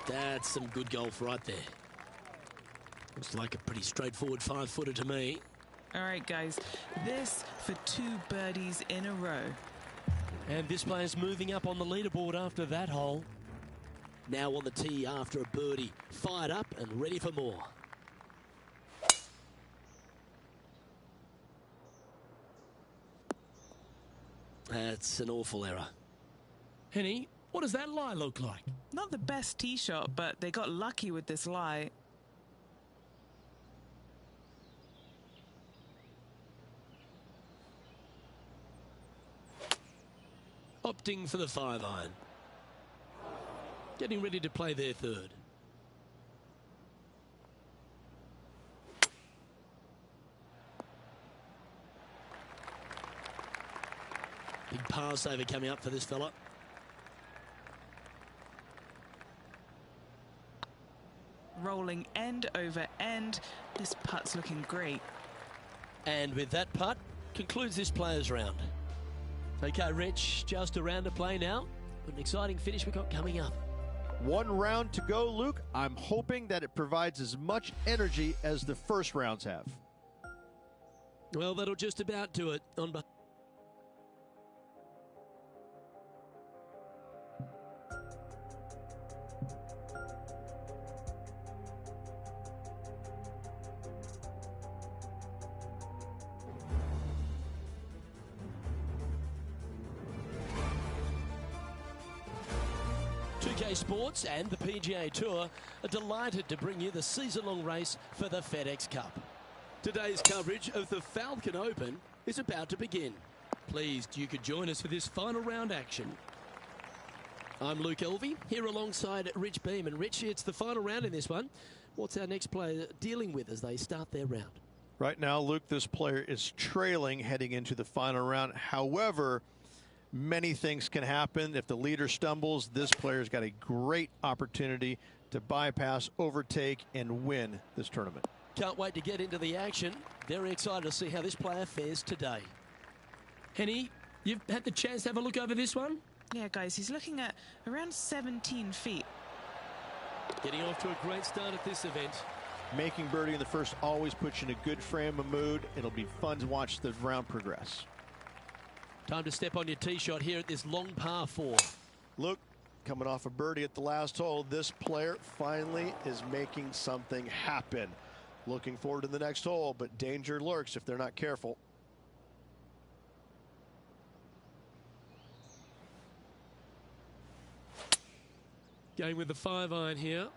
S7: That's some good golf right there. Looks like a pretty straightforward 5-footer to me.
S2: All right, guys, this for 2 birdies in a row.
S7: And this player's moving up on the leaderboard after that hole. Now on the tee after a birdie. Fired up and ready for more. That's an awful error.
S1: Henny, what does that lie look like?
S2: Not the best tee shot, but they got lucky with this lie.
S7: Opting for the 5-iron. Getting ready to play their third. Big par saver coming up for this fella.
S2: Rolling end over end. This putt's looking great.
S7: And with that putt, concludes this players round. Okay, Rich, just a round to play now. An exciting finish we've got coming up.
S3: One round to go, Luke. I'm hoping that it provides as much energy as the first rounds have.
S7: Well, that'll just about do it. On 2K Sports and the PGA Tour are delighted to bring you the season-long race for the FedEx Cup. Today's coverage of the Falcon Open is about to begin. Pleased you could join us for this final round action. I'm Luke Elvey, here alongside Rich Beam. And Rich, it's the final round in this one. What's our next player dealing with as they start their round?
S3: Right now, Luke, this player is trailing heading into the final round. However, many things can happen. If the leader stumbles, this player's got a great opportunity to bypass, overtake, and win this tournament.
S7: Can't wait to get into the action. Very excited to see how this player fares today.
S1: Henny, you've had the chance to have a look over this one?
S2: Yeah, guys, he's looking at around 17 feet.
S7: Getting off to a great start at this event.
S3: Making birdie in the first always puts you in a good frame of mood. It'll be fun to watch the round progress.
S7: Time to step on your tee shot here at this long par 4.
S6: Look, coming off a birdie at the last hole, this player finally is making something happen. Looking forward to the next hole, but danger lurks if they're not careful.
S7: Going with the 5-iron here.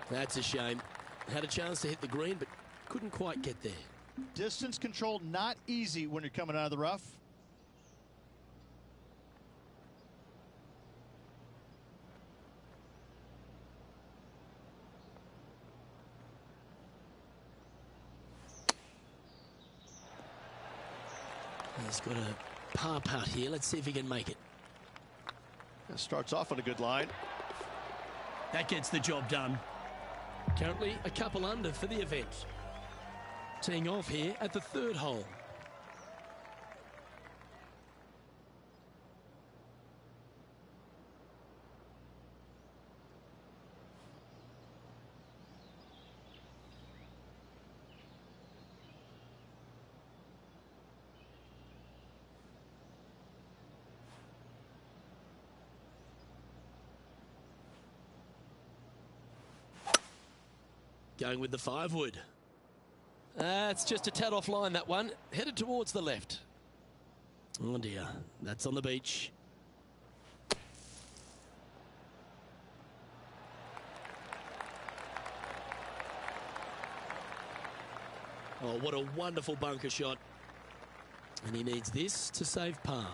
S7: That's a shame. Had a chance to hit the green, but couldn't quite get there.
S5: Distance control not easy when you're coming out of the rough.
S7: He's got a par putt here. Let's see if he can make it.
S6: It starts off on a good line.
S1: That gets the job done.
S7: Currently a couple under for the event. Teeing off here at the 3rd hole. Going with the 5-wood. It's just a tad offline, that one. Headed towards the left. Oh dear, that's on the beach. Oh, what a wonderful bunker shot. And he needs this to save par.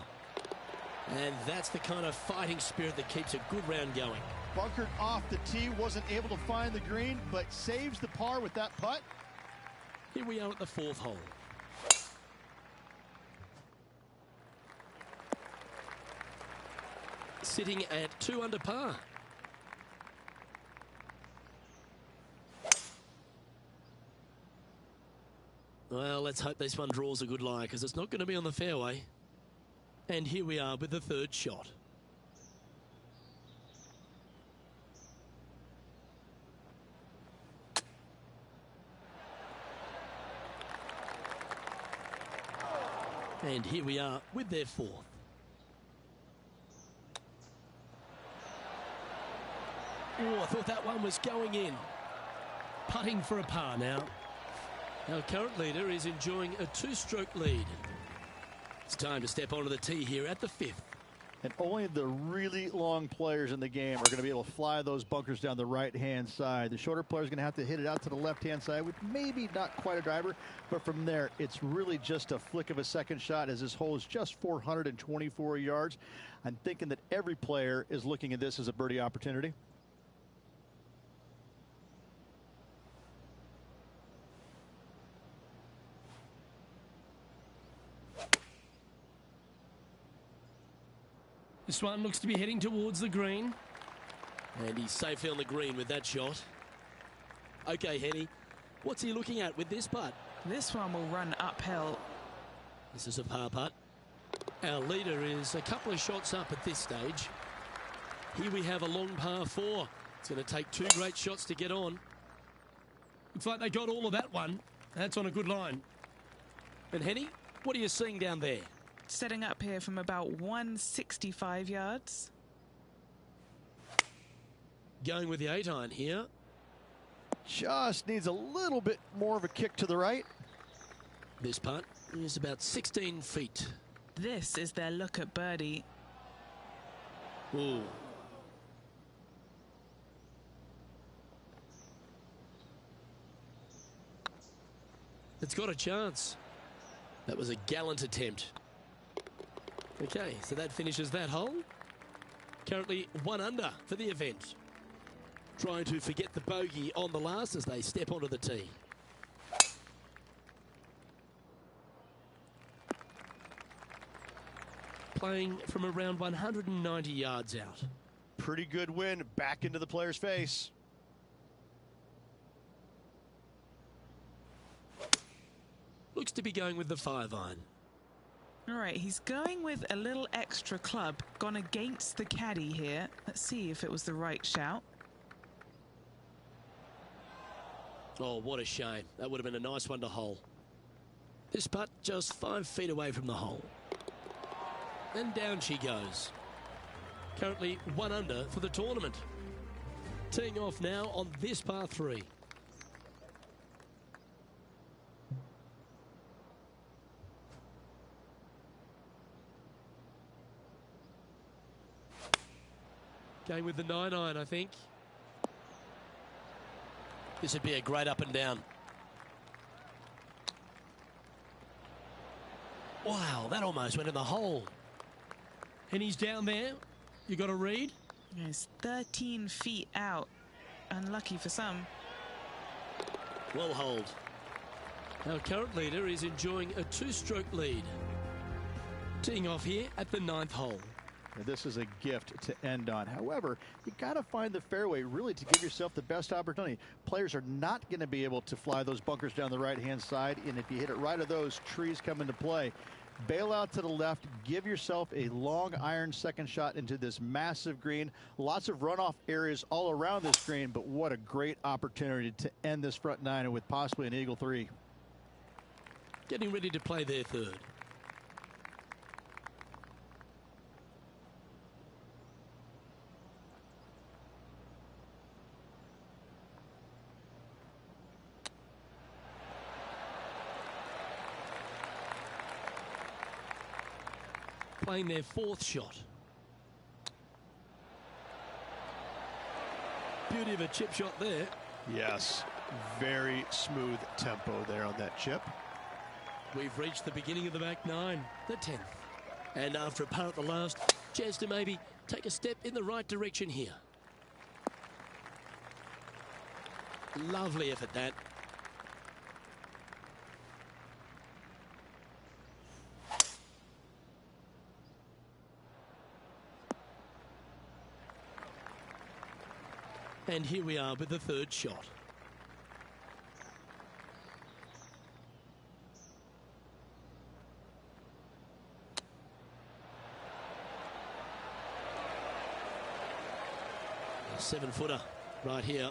S7: And that's the kind of fighting spirit that keeps a good round going.
S5: Bunkered off the tee, wasn't able to find the green, but saves the par with that putt.
S7: Here we are at the 4th hole. Sitting at 2 under par. Well, let's hope this one draws a good lie, because it's not going to be on the fairway. And here we are with the 3rd shot. And here we are with their 4th. thought that one was going in. Putting for a par now. Our current leader is enjoying a 2-stroke lead. It's time to step onto the tee here at the 5th.
S3: And only the really long players in the game are going to be able to fly those bunkers down the right-hand side. The shorter players are going to have to hit it out to the left-hand side with maybe not quite a driver, but from there, it's really just a flick of a second shot as this hole is just 424 yards. I'm thinking that every player is looking at this as a birdie opportunity.
S1: This one looks to be heading towards the green.
S7: And he's safely on the green with that shot. Okay, Henny, what's he looking at with this putt?
S2: This one will run uphill.
S7: This is a par putt. Our leader is a couple of shots up at this stage. Here we have a long par 4. It's going to take 2 great shots to get on.
S1: Looks like they got all of that one. That's on a good line.
S7: And Henny, what are you seeing down there?
S2: Setting up here from about 165 yards.
S7: Going with the 8-iron here.
S3: Just needs a little bit more of a kick to the right.
S7: This putt is about 16 feet.
S2: This is their look at birdie.
S7: Ooh. It's got a chance. That was a gallant attempt. Okay, so that finishes that hole. Currently 1 under for the event. Trying to forget the bogey on the last as they step onto the tee. Playing from around 190 yards out.
S6: Pretty good win back into the player's face.
S7: Looks to be going with the 5-iron.
S2: All right, he's going with a little extra club. Gone against the caddy here. Let's see if it was the right shout.
S7: Oh, what a shame. That would have been a nice one to hole. This putt just 5 feet away from the hole. And down she goes. Currently 1 under for the tournament. Teeing off now on this par 3. Going with the 9-iron, I think. This would be a great up and down. Wow, that almost went in the hole.
S1: And he's down there. You got a read?
S2: He's 13 feet out. Unlucky for some.
S7: Well holed. Our current leader is enjoying a 2-stroke lead. Teeing off here at the 9th hole.
S3: And this is a gift to end on. However, you got to find the fairway really to give yourself the best opportunity. Players are not going to be able to fly those bunkers down the right-hand side, and if you hit it right of those, trees come into play. Bail out to the left, give yourself a long iron second shot into this massive green. Lots of runoff areas all around this green, but what a great opportunity to end this front 9 with possibly an eagle 3.
S7: Getting ready to play their 3rd. Playing their 4th shot. Beauty of a chip shot there.
S6: Yes, very smooth tempo there on that chip.
S7: We've reached the beginning of the back 9, the 10th. And after a par at the last, chance to maybe take a step in the right direction here. Lovely effort that. And here we are with the 3rd shot. A 7-footer right here.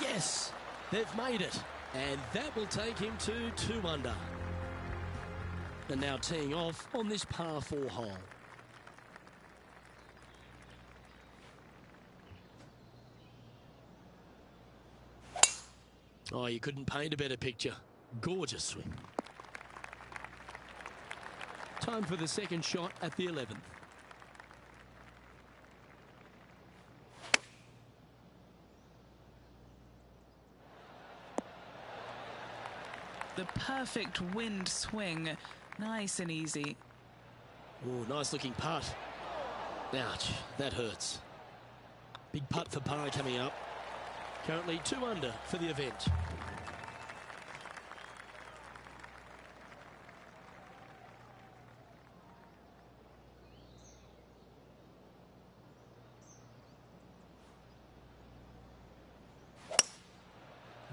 S7: Yes, they've made it. And that will take him to 2 under. And now teeing off on this par 4 hole. Oh, you couldn't paint a better picture. Gorgeous swing. Time for the second shot at the 11th.
S2: The perfect wind swing. Nice and easy.
S7: Oh, nice looking putt. Ouch, that hurts. Big putt for par coming up. Currently 2 under for the event.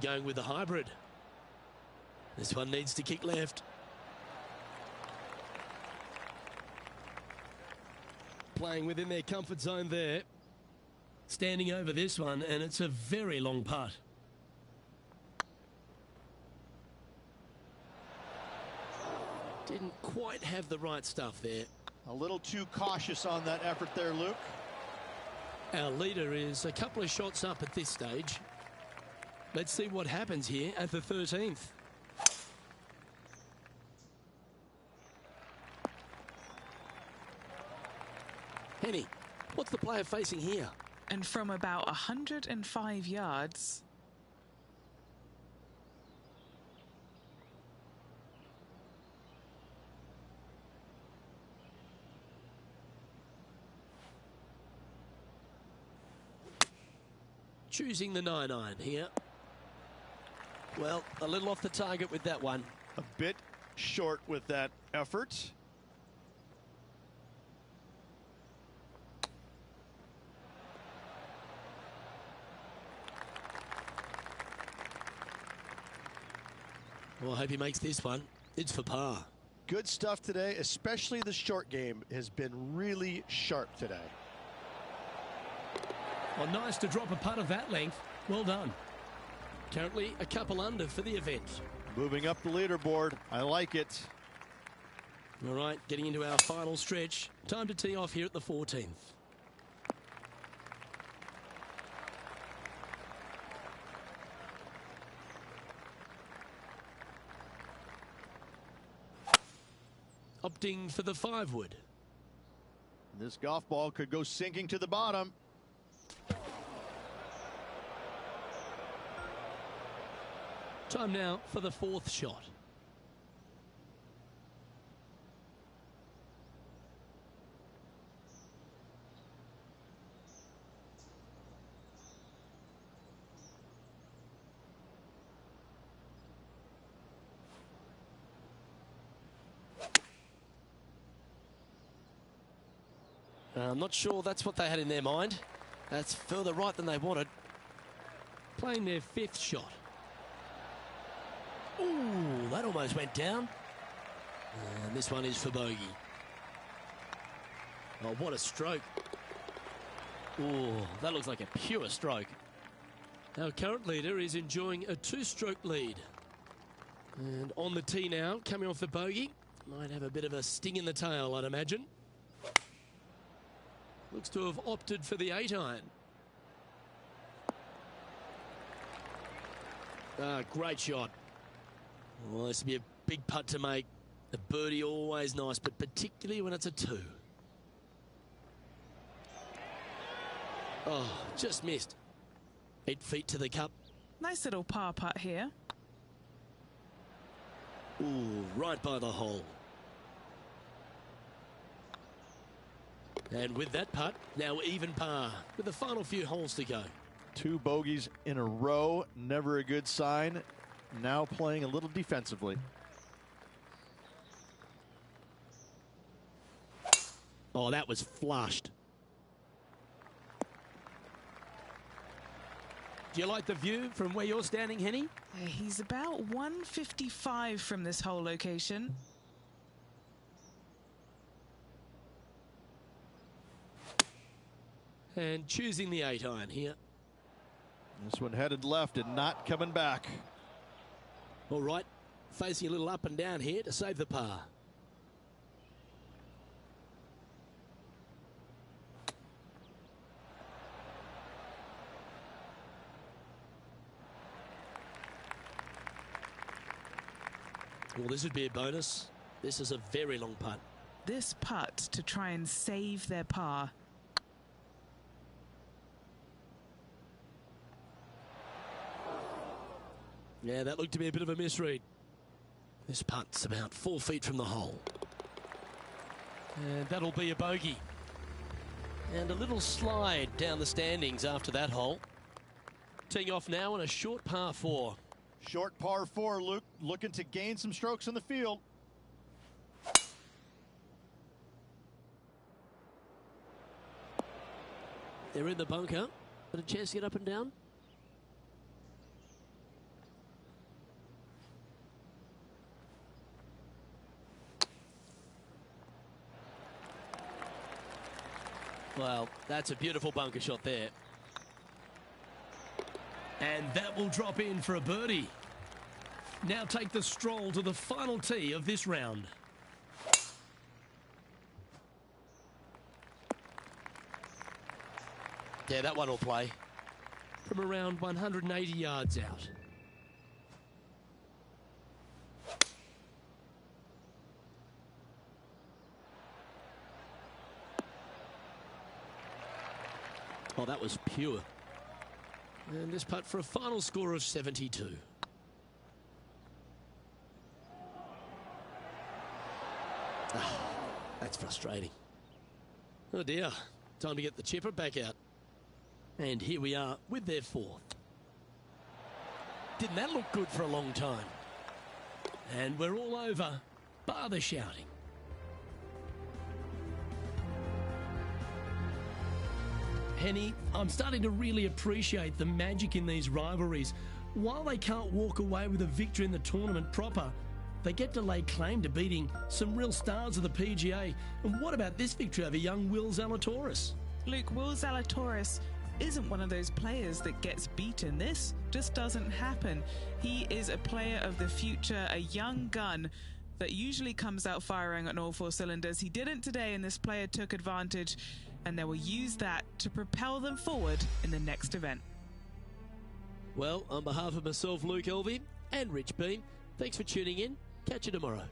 S7: Going with the hybrid. This one needs to kick left. Playing within their comfort zone there. Standing over this one, and it's a very long putt. Didn't quite have the right stuff there.
S3: A little too cautious on that effort there, Luke.
S7: Our leader is a couple of shots up at this stage. Let's see what happens here at the 13th. Henny, what's the player facing here?
S2: And from about 105 yards.
S7: Choosing the 9-iron here. Well, a little off the target with that one.
S3: A bit short with that effort.
S7: Well, I hope he makes this one. It's for par.
S6: Good stuff today, especially the short game has been really sharp today.
S1: Well, nice to drop a putt of that length. Well done.
S7: Currently a couple under for the event.
S3: Moving up the leaderboard. I like it.
S7: All right, getting into our final stretch. Time to tee off here at the 14th. Opting for the 5-wood.
S3: This golf ball could go sinking to the bottom.
S7: Time now for the 4th shot. I'm not sure that's what they had in their mind. That's further right than they wanted. Playing their 5th shot. Ooh, that almost went down. And this one is for bogey. Oh, what a stroke. Ooh, that looks like a pure stroke. Our current leader is enjoying a 2-stroke lead. And on the tee now, coming off the bogey. Might have a bit of a sting in the tail, I'd imagine. Looks to have opted for the 8-iron. Great shot. Well, this will be a big putt to make. A birdie always nice, but particularly when it's a 2. Oh, just missed. 8 feet to the cup.
S2: Nice little par putt here.
S7: Ooh, right by the hole. And with that putt, now even par, with the final few holes to go.
S3: 2 bogeys in a row, never a good sign. Now playing a little defensively.
S7: Oh, that was flushed. Do you like the view from where you're standing, Henny?
S2: He's about 155 from this whole location.
S7: And choosing the 8-iron here.
S3: This one headed left and not coming back.
S7: All right, facing a little up and down here to save the par. Well, this would be a bonus. This is a very long putt.
S2: This putt to try and save their par.
S7: Yeah, that looked to be a bit of a misread. This putt's about 4 feet from the hole. And that'll be a bogey. And a little slide down the standings after that hole. Teeing off now on a short par 4.
S3: Short par 4, Luke, looking to gain some strokes on the field.
S7: They're in the bunker. Got a chance to get up and down. Well, that's a beautiful bunker shot there.
S1: And that will drop in for a birdie. Now take the stroll to the final tee of this round.
S7: Yeah, that one will play from around 180 yards out. Oh, that was pure. And this putt for a final score of 72. Oh, that's frustrating. Oh dear. Time to get the chipper back out. And here we are with their fourth. Didn't that look good for a long time? And we're all over, bar the shouting.
S1: Henny, I'm starting to really appreciate the magic in these rivalries. While they can't walk away with a victory in the tournament proper, they get to lay claim to beating some real stars of the PGA. And what about this victory over young Will Zalatoris?
S2: Luke, Will Zalatoris isn't one of those players that gets beaten. This just doesn't happen. He is a player of the future, a young gun that usually comes out firing on all 4 cylinders. He didn't today, and this player took advantage, and they will use that to propel them forward in the next event.
S7: Well, on behalf of myself, Luke Elvey, and Rich Beam, thanks for tuning in. Catch you tomorrow.